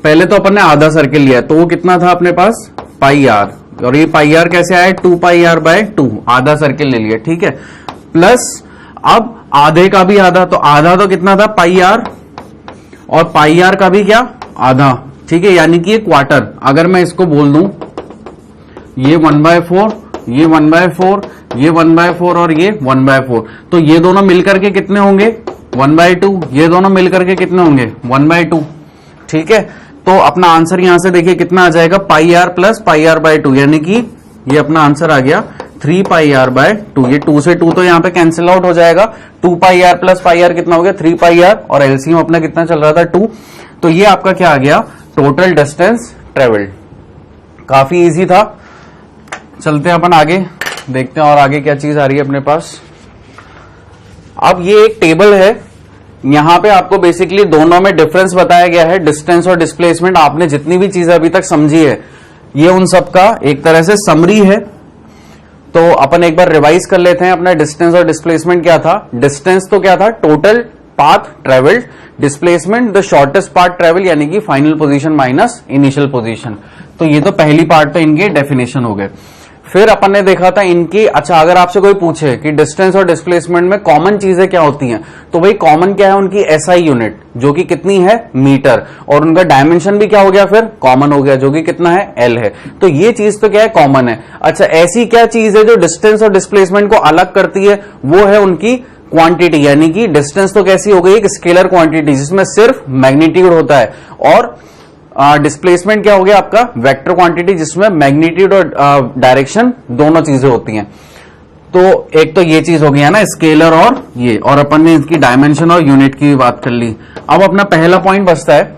पहले तो अपन ने आधा सर्किल लिया तो वो कितना था अपने पास πr, और ये πr कैसे आया 2πr/2, आधा सर्किल ले लिया, ठीक है। प्लस अब आधे का भी आधा, तो आधा तो कितना था πr, और πr का भी क्या आधा, ठीक है, यानी कि ये क्वार्टर। अगर मैं इसको बोल दूं ये 1/4, ये 1/4, ये 1/4 और ये 1/4, तो ये दोनों मिलकर के कितने होंगे 1/2, ये दोनों मिलकर के कितने होंगे 1/2, ठीक है। तो अपना आंसर यहां से देखिए कितना आ जाएगा πr प्लस πr/2, यानी कि ये अपना आंसर आ गया 3πr/2। ये 2 से 2 तो यहां पे कैंसिल आउट हो जाएगा, 2πr प्लस πr कितना हो गया 3πr, और एलसीएम अपना कितना चल रहा था 2। तो ये आपका क्या आ गया, टोटल डिस्टेंस ट्रेवल्ड। काफी इजी था। चलते हैं अपन आगे, देखते हैं और आगे क्या चीज आ रही है अपने पास। अब ये एक टेबल है, यहां पे आपको बेसिकली दोनों में डिफरेंस बताया गया है, डिस्टेंस और डिस्प्लेसमेंट। आपने जितनी भी चीजें अभी तक समझी है ये उन सब का एक तरह से समरी है। तो अपन एक बार रिवाइज कर लेते हैं, अपना डिस्टेंस और डिस्प्लेसमेंट क्या था। डिस्टेंस तो क्या था, total path travelled, displacement the shortest path travel, यानी कि final position minus initial position. तो ये तो पहली पार्ट पे इनके डेफिनेशन हो गए। फिर अपन ने देखा था इनकी, अच्छा अगर आपसे कोई पूछे कि डिस्टेंस और डिस्प्लेसमेंट में कॉमन चीजें क्या होती हैं, तो भाई कॉमन क्या है, उनकी एसआई यूनिट जो कि कितनी है, मीटर, और उनका डायमेंशन भी क्या हो गया, फिर कॉमन हो गया जो कि कितना है, एल है। तो ये चीज तो क्या है, कॉमन है। अच्छा ऐसी क्या चीज है जो डिस्टेंस और डिस्प्लेसमेंट को अलग करती है, वो है उनकी क्वांटिटी, यानी कि डिस्टेंस तो कैसी हो गई, एक स्केलर क्वांटिटी जिसमें सिर्फ मैग्नीट्यूड होता है, और डिस्प्लेसमेंट क्या हो गया आपका, वेक्टर क्वांटिटी जिसमें मैग्नीट्यूड और डायरेक्शन दोनों चीजें होती हैं। तो एक तो ये चीज हो गई है ना, स्केलर और ये, और अपन ने इसकी डायमेंशन और यूनिट की बात कर ली। अब अपना पहला पॉइंट बचता है,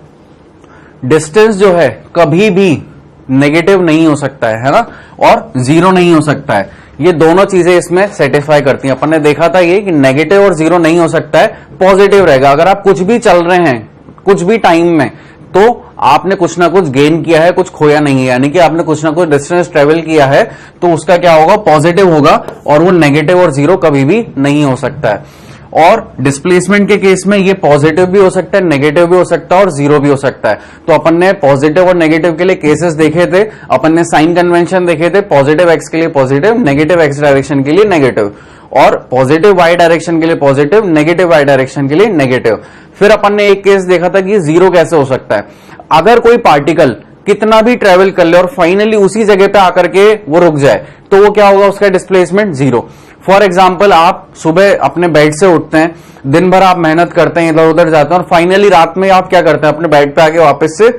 डिस्टेंस जो है कभी भी नेगेटिव नहीं हो सकता है ना, और जीरो नहीं हो सकता है। ये दोनों चीजें इसमें सेटिस्फाई करती हैं। अपन ने देखा था ये कि नेगेटिव और जीरो नहीं हो सकता है, पॉजिटिव रहेगा। अगर आप कुछ भी चल रहे हैं कुछ भी टाइम में, तो आपने कुछ ना कुछ गेन किया है, कुछ खोया नहीं है, यानी कि आपने कुछ ना कुछ डिस्टेंस ट्रेवल किया है, तो उसका क्या होगा, पॉजिटिव होगा, और वो नेगेटिव और जीरो कभी भी नहीं हो सकता है। और डिस्प्लेसमेंट के केस में ये पॉजिटिव भी हो सकता है, नेगेटिव भी हो सकता है, और जीरो भी हो सकता है। तो अपन ने पॉजिटिव और नेगेटिव के लिए केसेस देखे थे, अपन ने साइन कन्वेंशन देखे थे, पॉजिटिव एक्स के लिए पॉजिटिव, नेगेटिव एक्स डायरेक्शन के लिए नेगेटिव, और पॉजिटिव वाई डायरेक्शन के लिए पॉजिटिव, नेगेटिव वाई डायरेक्शन के लिए नेगेटिव। फिर अपन ने एक केस देखा था कि जीरो कैसे हो सकता है, अगर कोई पार्टिकल कितना भी ट्रेवल कर ले और फाइनली उसी जगह पे आकर के वो रुक जाए, तो वो क्या होगा, उसका डिस्प्लेसमेंट जीरो। फॉर एग्जाम्पल, आप सुबह अपने बेड से उठते हैं, दिन भर आप मेहनत करते हैं, इधर उधर जाते हैं, और फाइनली रात में आप क्या करते हैं, अपने बेड पे आके वापस से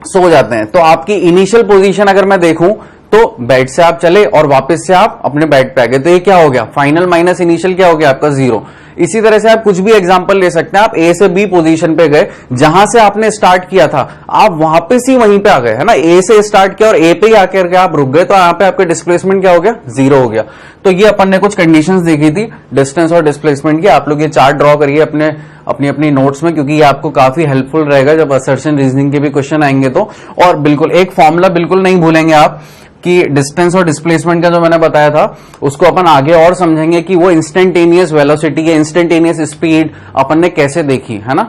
सो जाते हैं। तो आपकी इनिशियल पोजीशन अगर मैं देखूं, तो बेड से आप चले और वापस से आप अपने बेड पे आ गए, तो ये क्या हो गया, फाइनल माइनस इनिशियल क्या हो गया आपका, जीरो। इसी तरह से आप कुछ भी एग्जांपल ले सकते हैं, आप ए से बी पोजीशन पे गए, जहां से आपने स्टार्ट किया था आप वापस ही वहीं पे आ गए, है ना, ए से स्टार्ट किया और ए पे ही आकर के आप रुक गए, तो यहाँ पे आपका डिस्प्लेसमेंट क्या हो गया, जीरो हो गया। तो ये अपन ने कुछ कंडीशंस देखी थी डिस्टेंस और डिस्प्लेसमेंट की। आप लोग ये चार्ट ड्रॉ करिए अपनी अपनी नोट्स में, क्योंकि ये आपको काफी हेल्पफुल रहेगा जब असर्शन रीजनिंग के भी क्वेश्चन आएंगे तो। और बिल्कुल एक फॉर्मूला बिल्कुल नहीं भूलेंगे आप, कि डिस्टेंस और डिस्प्लेसमेंट का जो मैंने बताया था, उसको अपन आगे और समझेंगे कि वो इंस्टेंटेनियस वेलोसिटी या इंस्टेंटेनियस स्पीड अपन ने कैसे देखी, है ना।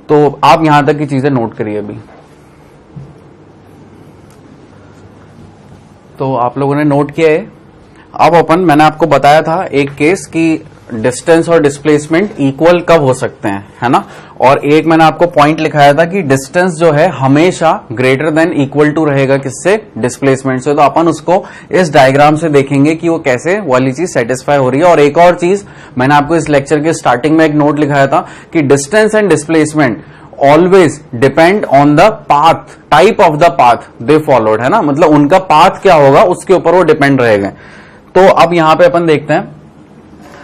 तो आप यहां तक की चीजें नोट करिए अभी। तो आप लोगों ने नोट किया है। अब मैंने आपको बताया था एक केस कि डिस्टेंस और डिस्प्लेसमेंट इक्वल कब हो सकते हैं, है ना, और एक मैंने आपको पॉइंट लिखाया था कि डिस्टेंस जो है हमेशा ग्रेटर देन इक्वल टू रहेगा किससे, डिस्प्लेसमेंट से। तो अपन उसको इस डायग्राम से देखेंगे कि वो कैसे वाली चीज सेटिस्फाई हो रही है। और एक और चीज मैंने आपको इस लेक्चर के स्टार्टिंग में एक नोट लिखाया था कि distance and displacement always depend on the path, type of the path they followed, है ना, मतलब उनका पाथ क्या होगा उसके ऊपर वो डिपेंड रहेगा। तो अब यहां पे अपन देखते हैं,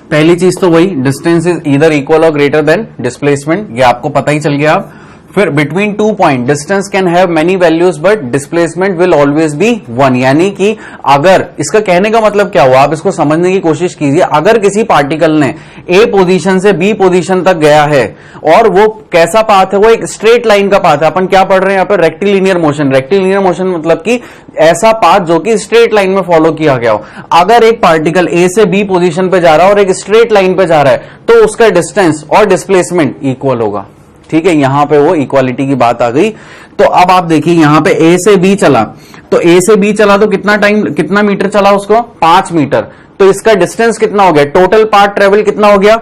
पहली चीज तो वही, डिस्टेंस इज ईदर इक्वल और ग्रेटर देन डिस्प्लेसमेंट, ये आपको पता ही चल गया। अब फिर between 2 point distance can have many values but displacement will always B 1, यानी कि अगर, इसका कहने का मतलब क्या हुआ, आप इसको समझने की कोशिश कीजिए। अगर किसी पार्टिकल ने ए पोजीशन से बी पोजीशन तक गया है, और वो कैसा पाथ है, वो एक स्ट्रेट लाइन का पाथ है। अपन क्या पढ़ रहे हैं यहाँ पे, रेक्टिलिनियर मोशन। रेक्टिलिनियर मोशन मतलब कि ऐसा पाथ जो कि स्ट्रेट लाइन में फॉलो किया गया हो। अगर एक पार्टिकल ए से बी पोजीशन पे जा रहा है और एक स्ट्रेट लाइन पे जा रहा है, तो उसका डिस्टेंस और डिस्प्लेसमेंट इक्वल होगा। ठीक है, यहां पे वो इक्वालिटी की बात आ गई। तो अब आप देखिए यहां पे ए से बी चला, तो ए से बी चला तो कितना मीटर चला उसको, 5 मीटर। तो इसका डिस्टेंस कितना हो गया, टोटल पार्ट ट्रेवल कितना हो गया,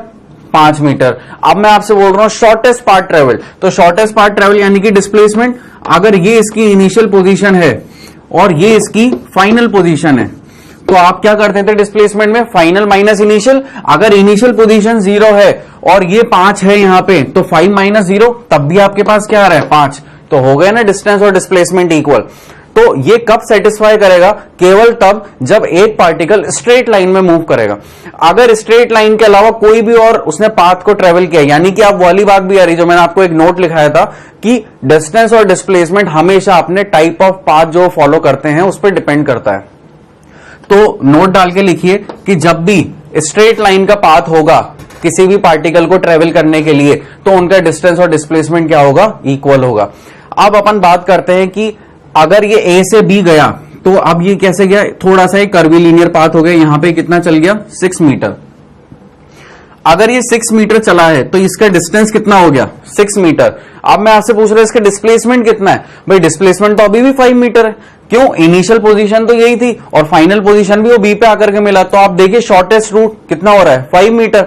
5 मीटर। अब मैं आपसे बोल रहा हूं शॉर्टेस्ट पार्ट ट्रेवल, तो शॉर्टेस्ट पार्ट ट्रेवल यानी कि डिस्प्लेसमेंट, अगर ये इसकी इनिशियल पोजीशन है और ये इसकी फाइनल पोजीशन है, तो आप क्या करते थे डिस्प्लेसमेंट में, फाइनल माइनस इनिशियल। अगर इनिशियल पोजीशन 0 है और ये 5 है यहां पे, तो 5 माइनस 0, तब भी आपके पास क्या आ रहा है, 5। तो हो गया ना डिस्टेंस और डिस्प्लेसमेंट इक्वल। तो ये कब सेटिस्फाई करेगा, केवल तब जब एक पार्टिकल स्ट्रेट लाइन में मूव करेगा। अगर स्ट्रेट लाइन के अलावा कोई भी और उसने पाथ को ट्रेवल किया, यानी कि आप वाली बात भी आ रही जो मैंने आपको एक नोट लिखाया था कि डिस्टेंस और डिस्प्लेसमेंट हमेशा अपने टाइप ऑफ पाथ जो फॉलो करते हैं उस पर डिपेंड करता है। तो नोट डाल के लिखिए कि जब भी स्ट्रेट लाइन का पाथ होगा किसी भी पार्टिकल को ट्रेवल करने के लिए, तो उनका डिस्टेंस और डिस्प्लेसमेंट क्या होगा, इक्वल होगा। अब अपन बात करते हैं कि अगर ये ए से बी गया, तो अब ये कैसे गया, थोड़ा सा एक कर्वीलिनियर पाथ हो गया, यहां पे कितना चल गया, 6 मीटर। अगर ये 6 मीटर चला है तो इसका डिस्टेंस कितना हो गया, 6 मीटर। अब मैं आपसे पूछ रहा हूं इसका डिस्प्लेसमेंट कितना है, भाई डिस्प्लेसमेंट तो अभी भी 5 मीटर है। क्यों? इनिशियल पोजीशन तो यही थी और फाइनल पोजीशन भी वो बी पे आकर के मिला। तो आप देखिए शॉर्टेस्ट रूट कितना हो रहा है 5 मीटर।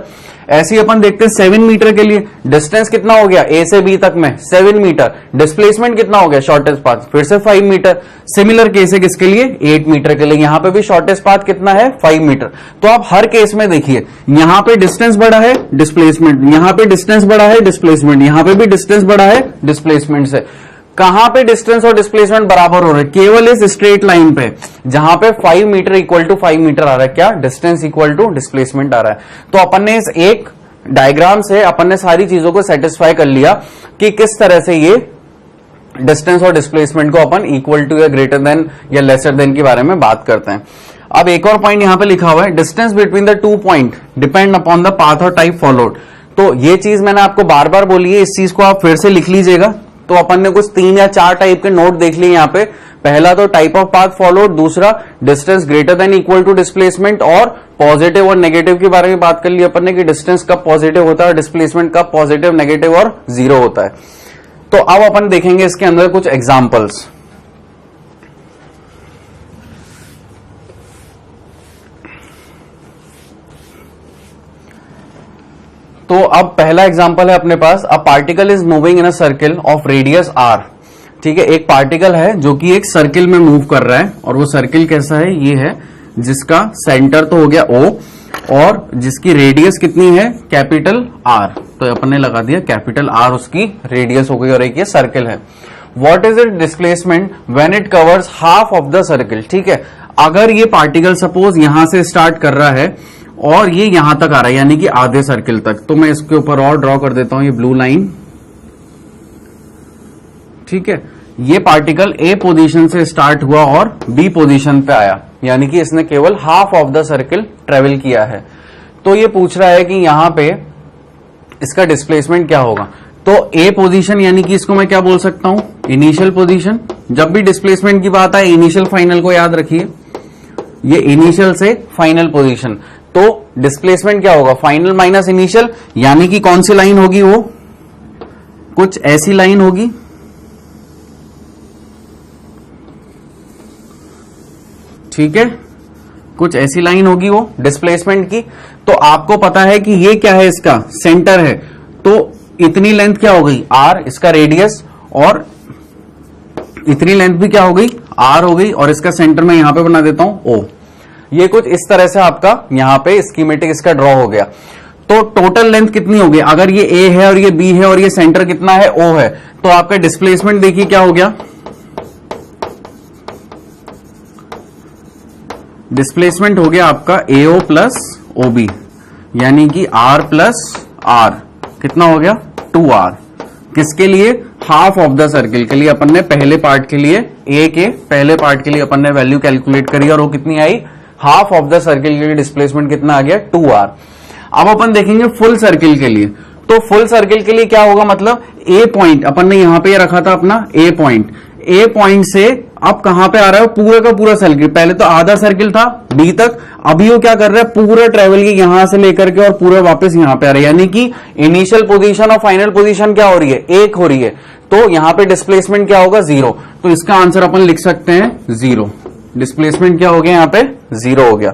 ऐसे ही अपन देखते हैं 7 मीटर के लिए डिस्टेंस कितना हो गया ए से बी तक में 7 मीटर। डिस्प्लेसमेंट कितना हो गया शॉर्टेस्ट पाथ फिर से 5 मीटर। सिमिलर केस है किसके लिए? 8 मीटर के लिए। यहां पे भी शॉर्टेस्ट पाथ कितना है 5 मीटर। तो आप हर केस में देखिए यहां पे डिस्टेंस बढ़ा है डिस्प्लेसमेंट, यहां पे डिस्टेंस बढ़ा है डिस्प्लेसमेंट, यहां पे भी डिस्टेंस बढ़ा है डिस्प्लेसमेंट से। कहां पे डिस्टेंस और डिस्प्लेसमेंट बराबर हो रहे हैं? केवल इस स्ट्रेट लाइन पे जहां पे 5 मीटर इक्वल टू 5 मीटर आ रहा है। क्या? डिस्टेंस इक्वल टू डिस्प्लेसमेंट आ रहा है। तो अपन ने इस एक डायग्राम से अपन ने सारी चीजों को सेटिस्फाई कर लिया कि किस तरह से ये डिस्टेंस और डिस्प्लेसमेंट को अपन इक्वल टू या ग्रेटर देन या लेसर देन के बारे में बात करते हैं। अब एक और पॉइंट यहां पे लिखा हुआ है, distance between the 2 point depend upon the path और टाइप फॉलोड। तो ये चीज मैंने आपको बार बार बोली है, इस चीज को आप फिर से लिख लीजिएगा। तो अपन ने कुछ 3 या 4 टाइप के नोट देख लिए यहाँ पे। पहला तो टाइप ऑफ पाथ फॉलोड, दूसरा distance greater than equal to displacement, और पॉजिटिव और नेगेटिव के बारे में बात कर ली अपन ने कि डिस्टेंस कब पॉजिटिव होता है और डिस्प्लेसमेंट कब पॉजिटिव, नेगेटिव और जीरो होता है। तो अब अपन देखेंगे इसके अंदर कुछ एग्जाम्पल्स। तो अब पहला एग्जांपल है अपने पास, a particle is moving in a circle of radius r। ठीक है, एक पार्टिकल है जो कि एक सर्किल में मूव कर रहा है, और वो सर्किल कैसा है? ये है जिसका सेंटर तो हो गया O और जिसकी रेडियस कितनी है? Capital R। तो अपन ने लगा दिया कैपिटल R उसकी रेडियस हो गई, और एक ये सर्किल है। What is it displacement when it covers half of the circle. ठीक है, अगर ये पार्टिकल सपोज यहां से स्टार्ट कर रहा है और ये यहां तक आ रहा है, यानी कि आधे सर्किल तक, तो मैं इसके ऊपर और ड्रॉ कर देता हूं ये ब्लू लाइन। ठीक है, ये पार्टिकल ए पोजीशन से स्टार्ट हुआ और बी पोजीशन पे आया, यानी कि इसने केवल half of the circle travel किया है। तो ये पूछ रहा है कि यहां पे इसका डिस्प्लेसमेंट क्या होगा। तो ए पोजीशन यानी कि इसको मैं क्या बोल सकता हूं? Initial position. जब भी डिस्प्लेसमेंट की बात आए इनिशियल फाइनल को याद रखिए, ये इनिशियल से फाइनल पोजीशन। तो डिस्प्लेसमेंट क्या होगा? फाइनल माइनस इनिशियल, यानी कि कौन सी लाइन होगी? वो कुछ ऐसी लाइन होगी। ठीक है, कुछ ऐसी लाइन होगी वो डिस्प्लेसमेंट की। तो आपको पता है कि ये क्या है? इसका सेंटर है। तो इतनी लेंथ क्या हो गई? R, इसका रेडियस, और इतनी लेंथ भी क्या हो गई? R हो गई, और इसका सेंटर मैं यहां पे बना देता हूं O। ये कुछ इस तरह से आपका यहां पे स्कीमेटिक इसका ड्रॉ हो गया। तो टोटल लेंथ कितनी होगी? अगर ये A है और ये B है और ये सेंटर कितना है? O है। तो आपका डिस्प्लेसमेंट देखिए क्या हो गया? डिस्प्लेसमेंट हो गया आपका AO प्लस OB, यानी कि R प्लस R कितना हो गया? 2R। किसके लिए? हाफ ऑफ द सर्किल के लिए। अपन ने पहले पार्ट के लिए, A के पहले पार्ट के लिए अपन ने वैल्यू कैलकुलेट करी और वो कितनी आई? हाफ ऑफ द सर्किल के लिए डिस्प्लेसमेंट कितना आ गया? 2R। अब अपन देखेंगे फुल सर्किल के लिए। तो फुल सर्किल के लिए क्या होगा? मतलब ए पॉइंट अपन ने यहां पे रखा था अपना ए पॉइंट। ए पॉइंट से अब कहां पे आ रहा है? पूरा का पूरा सर्किल। पहले तो आधा सर्किल था बी तक, अभी वो क्या कर रहा है? पूरा ट्रेवल की यहां से लेकर के और पूरा वापस यहां पे आ रहा है, यानी कि इनिशियल पोजीशन और फाइनल पोजीशन क्या हो रही है? एक हो रही है। तो यहां पे डिस्प्लेसमेंट क्या होगा? 0। तो इसका आंसर अपन लिख सकते हैं 0। डिस्प्लेसमेंट क्या हो गया? यहां पे 0 हो गया।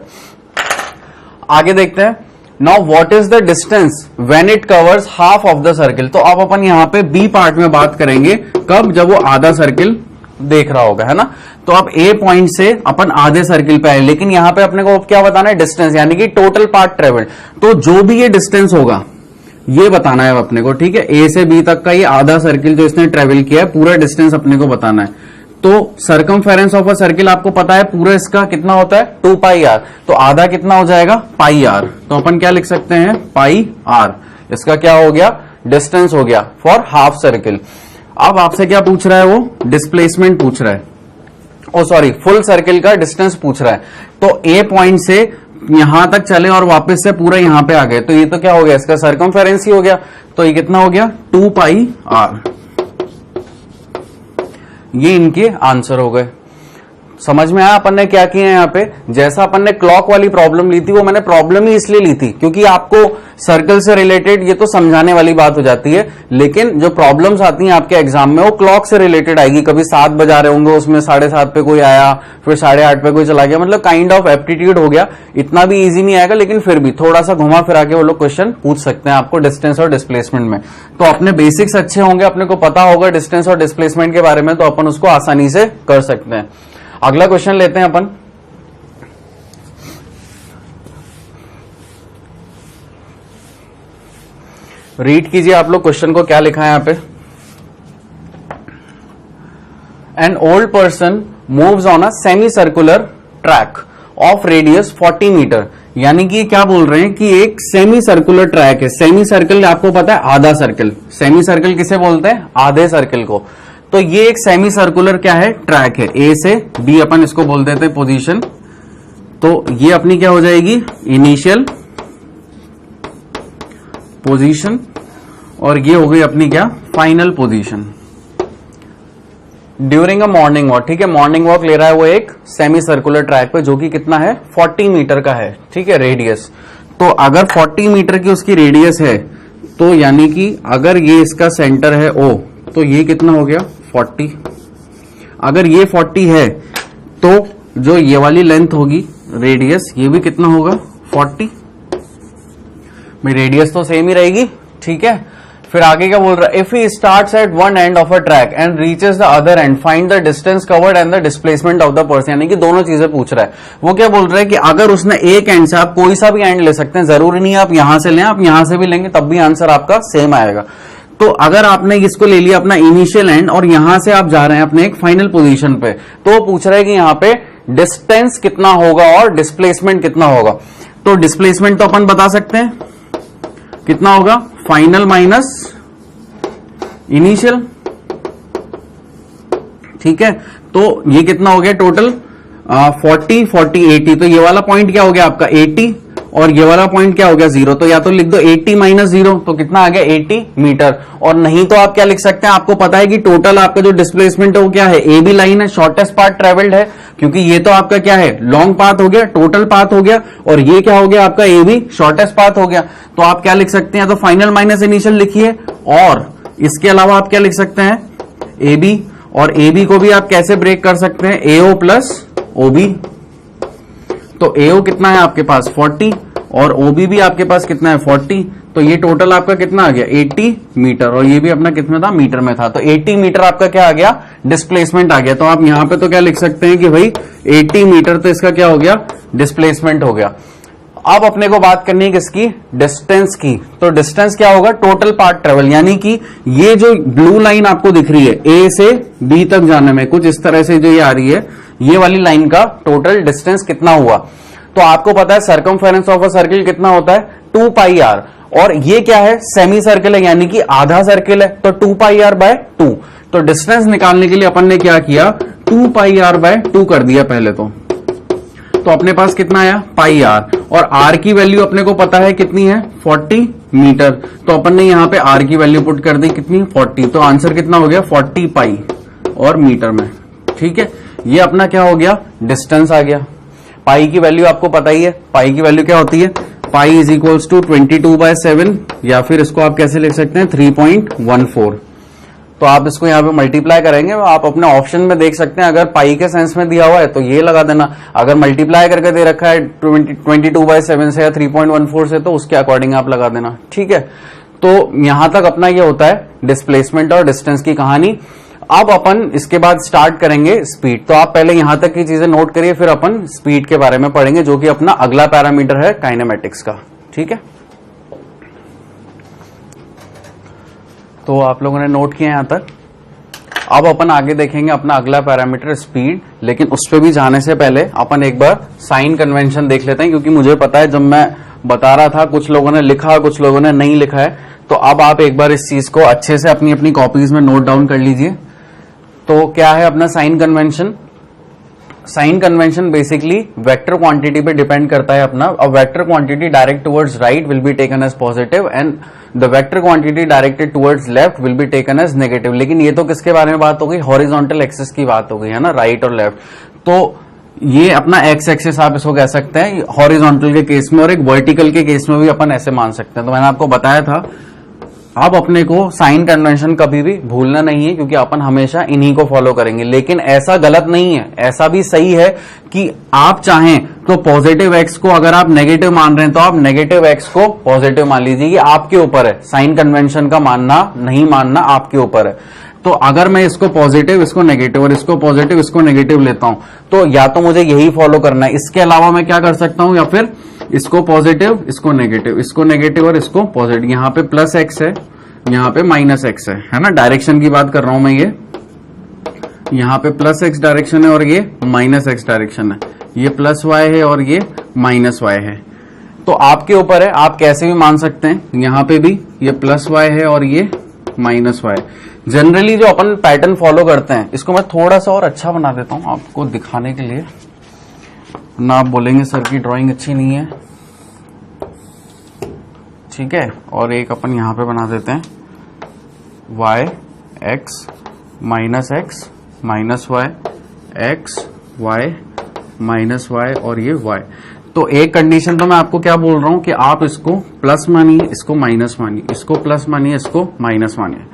आगे देखते हैं। Now what is the distance when it covers half of the circle. तो अब अपन यहां पे बी पार्ट में बात करेंगे, कब? जब वो आधा सर्किल देख रहा होगा, है ना। तो अब ए पॉइंट से अपन आधे सर्किल पे आए, लेकिन यहां पे अपने को क्या बताना है? डिस्टेंस, यानी कि टोटल पाथ ट्रेवल्ड। तो जो भी ये डिस्टेंस होगा ये बताना है अपने को। ठीक है, ए से बी तक का ये आधा सर्किल जो इसने ट्रेवल किया है, पूरा डिस्टेंस अपने को बताना है। तो सरकमफेरेंस ऑफ अ सर्किल आपको पता है पूरा इसका कितना होता है? 2 पाई आर। तो आधा कितना हो जाएगा? पाई आर। तो अपन क्या लिख सकते हैं? पाई आर। इसका क्या हो गया? डिस्टेंस हो गया फॉर हाफ सर्किल। अब आपसे क्या पूछ रहा है? वो डिस्प्लेसमेंट पूछ रहा है, ओ सॉरी, फुल सर्किल का डिस्टेंस पूछ रहा है। तो ए पॉइंट से यहां तक चले और वापस से पूरा यहां पे आ गए, तो ये तो क्या हो गया? इसका सरकमफेरेंस ही हो गया। तो ये कितना हो गया? 2 पाई आर। ये इनके आंसर हो गए। समझ में आया अपन ने क्या किया है यहाँ पे? जैसा अपन ने क्लॉक वाली प्रॉब्लम ली थी, वो मैंने प्रॉब्लम ही इसलिए ली थी क्योंकि आपको सर्कल से रिलेटेड ये तो समझाने वाली बात हो जाती है, लेकिन जो प्रॉब्लम्स आती हैं आपके एग्जाम में वो क्लॉक से रिलेटेड आएगी। कभी 7 बजा रहे होंगे, उसमें 7:30 पे कोई आया, फिर 8:30 पे कोई चला गया, मतलब काइंड ऑफ एप्टीट्यूड हो गया। इतना भी इजी नहीं आएगा, लेकिन फिर भी थोड़ा सा घुमा फिरा के वो लोग क्वेश्चन पूछ सकते हैं आपको डिस्टेंस और डिस्प्लेसमेंट में। तो अपने बेसिक्स अच्छे होंगे, अपने को पता होगा डिस्टेंस और डिस्प्लेसमेंट के बारे में, तो अपन उसको आसानी से कर सकते हैं। अगला क्वेश्चन लेते हैं अपन। रीड कीजिए आप लोग क्वेश्चन को, क्या लिखा है यहां पे। An old person moves on a semi circular track of radius 40 metre. यानी कि क्या बोल रहे हैं कि एक सेमी सर्कुलर ट्रैक है। सेमी सर्कल आपको पता है आधा सर्कल, सेमी सर्कल किसे बोलते हैं, आधे सर्कल को। तो ये एक सेमी सर्कुलर क्या है, ट्रैक है। ए से बी अपन इसको बोल देते हैं पोजीशन। तो ये अपनी क्या हो जाएगी, इनिशियल पोजीशन, और ये हो गई अपनी क्या, final position during a morning walk. ठीक है, मॉर्निंग वॉक ले रहा है वो एक सेमी सर्कुलर ट्रैक पे, जो कि कितना है, 40 मीटर का है। ठीक है, रेडियस। तो अगर 40 मीटर की उसकी रेडियस है, तो यानी कि अगर ये इसका सेंटर है ओ, तो ये कितना हो गया, 40। अगर ये 40 है, तो जो ये वाली लेंथ होगी रेडियस, ये भी कितना होगा, 40। भाई रेडियस तो सेम ही रहेगी। ठीक है, फिर आगे क्या बोल रहा है, if he starts at one end of a track and reaches the other and, find the distance covered and the displacement of the person. यानी कि दोनों चीजें पूछ रहा है। वो क्या बोल रहा है कि अगर उसने एक एंड से, आप कोई सा भी एंड ले सकते हैं, जरूरी नहीं आप यहां से लें, आप यहां से भी लेंगे तब भी आंसर आपका सेम आएगा। तो अगर आपने इसको ले लिया अपना इनिशियल एंड, और यहां से आप जा रहे हैं अपने एक फाइनल पोजीशन पे, तो वो पूछ रहा है कि यहां पे डिस्टेंस कितना होगा और डिस्प्लेसमेंट कितना होगा। तो डिस्प्लेसमेंट तो अपन बता सकते हैं कितना होगा, फाइनल माइनस इनिशियल। ठीक है, तो ये कितना हो गया टोटल, 40 40 80। तो ये वाला पॉइंट क्या हो गया आपका 80, और ये वाला पॉइंट क्या हो गया 0। तो या तो लिख दो 80 माइनस 0, तो कितना आ गया 80 मीटर। और नहीं तो आप क्या लिख सकते हैं, आपको पता है कि टोटल आपका जो डिस्प्लेसमेंट है वो क्या है, ए बी लाइन है, शॉर्टेस्ट पाथ ट्रेवल्ड है, क्योंकि ये तो आपका क्या है, लॉन्ग पाथ हो गया, टोटल पाथ हो गया, और ये क्या हो गया आपका ए बी, शॉर्टेस्ट पाथ हो गया। तो आप क्या लिख सकते हैं, तो फाइनल माइनस इनिशियल लिखिए, और इसके अलावा आप क्या लिख सकते हैं, ए बी। और ए बी को भी आप कैसे ब्रेक कर सकते हैं, एओ प्लस ओबी। तो एओ कितना है आपके पास 40, और ओबी भी आपके पास कितना है 40। तो ये टोटल आपका कितना आ गया 80 मीटर, और ये भी अपना कितना था, मीटर में था। तो 80 मीटर आपका क्या आ गया, डिस्प्लेसमेंट आ गया। तो आप यहां पे तो क्या लिख सकते हैं कि भाई 80 मीटर, तो इसका क्या हो गया, डिस्प्लेसमेंट हो गया। अब अपने को बात करनी है किसकी, डिस्टेंस की। तो डिस्टेंस क्या होगा, टोटल पाथ ट्रेवल। यानी कि ये जो ब्लू लाइन आपको दिख रही है, ए से बी तक जाने में कुछ इस तरह से जो ये आ रही है, ये वाली लाइन का टोटल डिस्टेंस कितना हुआ। तो आपको पता है सर्कमफेरेंस ऑफ अ सर्किल कितना होता है, 2 पाई आर। और ये क्या है, सेमी सर्किल है, यानी कि आधा सर्किल है, तो 2 पाई आर बाय 2। तो डिस्टेंस निकालने के लिए अपन ने क्या किया, 2 पाई आर बाय 2 कर दिया पहले तो अपने पास कितना आया, पाई आर। और आर की वैल्यू अपने को पता है कितनी है, 40 मीटर। तो अपन ने यहां पे आर की वैल्यू पुट कर दी कितनी, 40। तो आंसर कितना हो गया, 40 पाई और मीटर में। ठीक है, ये अपना क्या हो गया, डिस्टेंस आ गया। पाई की वैल्यू आपको पता ही है, पाई की वैल्यू क्या होती है, पाई इज इक्वल्स टू 22/7, या फिर इसको आप कैसे लिख सकते हैं 3.14। तो आप इसको यहाँ पे मल्टीप्लाई करेंगे, आप अपने ऑप्शन में देख सकते हैं, अगर पाई के सेंस में दिया हुआ है तो ये लगा देना, अगर मल्टीप्लाई करके दे रखा है 22/7 से या 3.14 से, तो उसके अकॉर्डिंग आप लगा देना। ठीक है, तो यहां तक अपना ये होता है डिस्प्लेसमेंट और डिस्टेंस की कहानी। अब अपन इसके बाद स्टार्ट करेंगे स्पीड। तो आप पहले यहां तक की चीजें नोट करिए, फिर अपन स्पीड के बारे में पढ़ेंगे, जो कि अपना अगला पैरामीटर है काइनेमेटिक्स का। ठीक है, तो आप लोगों ने नोट किया यहां तक। अब अपन आगे देखेंगे अपना अगला पैरामीटर स्पीड, लेकिन उस पर भी जाने से पहले अपन एक बार साइन कन्वेंशन देख लेते हैं, क्योंकि मुझे पता है जब मैं बता रहा था कुछ लोगों ने लिखा, कुछ लोगों ने नहीं लिखा है। तो अब आप एक बार इस चीज को अच्छे से अपनी अपनी कॉपीज में नोट डाउन कर लीजिए। तो क्या है अपना sign convention, sign convention basically vector quantity पे डिपेंड करता है अपना। अब vector quantity direct towards right will be taken as positive and the vector quantity directed towards left will be taken as negative. लेकिन ये तो किसके बारे में बात हो गई, हॉरिजॉन्टल एक्सिस की बात हो गई है ना, राइट और लेफ्ट। तो ये अपना एक्स एक्सिस आप इसको कह सकते हैं हॉरिजॉन्टल के केस में, और एक वर्टिकल के केस में भी अपन ऐसे मान सकते हैं। तो मैंने आपको बताया था अब अपने को साइन कन्वेंशन कभी भी भूलना नहीं है, क्योंकि अपन हमेशा इन्हीं को फॉलो करेंगे। लेकिन ऐसा गलत नहीं है, ऐसा भी सही है कि आप चाहें तो पॉजिटिव एक्स को अगर आप नेगेटिव मान रहे हैं तो आप नेगेटिव एक्स को पॉजिटिव मान लीजिए, ये आपके ऊपर है। साइन कन्वेंशन का मानना नहीं मानना आपके ऊपर है। तो अगर मैं इसको पॉजिटिव, इसको नेगेटिव और इसको पॉजिटिव, इसको नेगेटिव लेता हूं, तो या तो मुझे यही फॉलो करना है। इसके अलावा मैं क्या कर सकता हूं, या फिर इसको पॉजिटिव, इसको नेगेटिव, इसको नेगेटिव और इसको पॉजिटिव। यहां पे प्लस एक्स है, यहां पे माइनस एक्स है ना। डायरेक्शन की बात कर रहा हूं मैं, ये यहां पे प्लस एक्स डायरेक्शन है और ये माइनस एक्स डायरेक्शन है। ये प्लस वाई है और ये माइनस वाई है। तो आपके ऊपर है, आप कैसे भी मान सकते हैं। यहां पे भी ये प्लस वाई है और ये माइनस वाई। जनरली जो अपन पैटर्न फॉलो करते हैं, इसको मैं थोड़ा सा और अच्छा बना देता हूं आपको दिखाने के लिए, ना आप बोलेंगे सर की ड्राइंग अच्छी नहीं है, ठीक है। और एक अपन यहां पे बना देते हैं y x minus y x y minus y और ये y। तो एक कंडीशन तो मैं आपको क्या बोल रहा हूं कि आप इसको प्लस मानिए, इसको माइनस मानिए, इसको प्लस मानिए, इसको माइनस मानिए।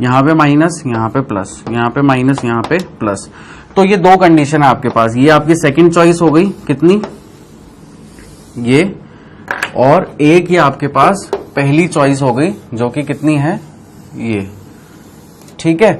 यहां पे माइनस, यहां पे प्लस, यहां पे माइनस, यहां पे प्लस। तो ये दो कंडीशन है आपके पास। ये आपकी सेकंड चॉइस हो गई कितनी, ये, और एक ये आपके पास पहली चॉइस हो गई जो कि कितनी है, ये, ठीक है।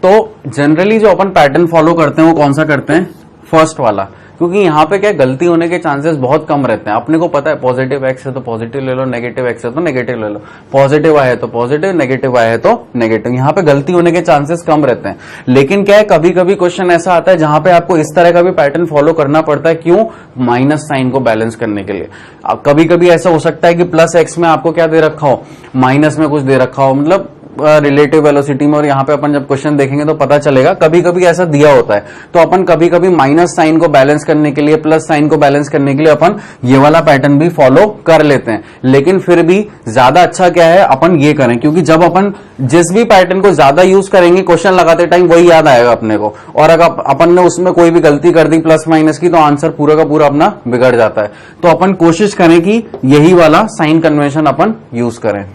तो जनरली जो अपन पैटर्न फॉलो करते हैं वो कौन सा करते हैं, फर्स्ट वाला, क्योंकि यहां पे क्या गलती होने के चांसेस बहुत कम रहते हैं। अपने को पता है पॉजिटिव एक्स है तो पॉजिटिव ले लो, नेगेटिव एक्स है तो नेगेटिव ले लो, पॉजिटिव आए तो पॉजिटिव, नेगेटिव आए तो नेगेटिव। यहां पे गलती होने के चांसेस कम रहते हैं। लेकिन क्या है, कभी कभी क्वेश्चन ऐसा आता है जहां पे आपको इस तरह का भी पैटर्न फॉलो करना पड़ता है। क्यों, माइनस साइन को बैलेंस करने के लिए। अब कभी कभी ऐसा हो सकता है कि प्लस एक्स में आपको क्या दे रखा हो, माइनस में कुछ दे रखा हो, मतलब रिलेटिव वेलोसिटी में। और यहां पे अपन जब क्वेश्चन देखेंगे तो पता चलेगा कभी कभी ऐसा दिया होता है। तो अपन कभी कभी माइनस साइन को बैलेंस करने के लिए, प्लस साइन को बैलेंस करने के लिए अपन ये वाला पैटर्न भी फॉलो कर लेते हैं। लेकिन फिर भी ज्यादा अच्छा क्या है अपन ये करें, क्योंकि जब अपन जिस भी पैटर्न को ज्यादा यूज करेंगे क्वेश्चन लगाते टाइम वही याद आएगा अपने को। और अगर अपन ने उसमें कोई भी गलती कर दी प्लस माइनस की, तो आंसर पूरा का पूरा अपना बिगड़ जाता है। तो अपन कोशिश करें कि यही वाला साइन कन्वेंशन अपन यूज करें।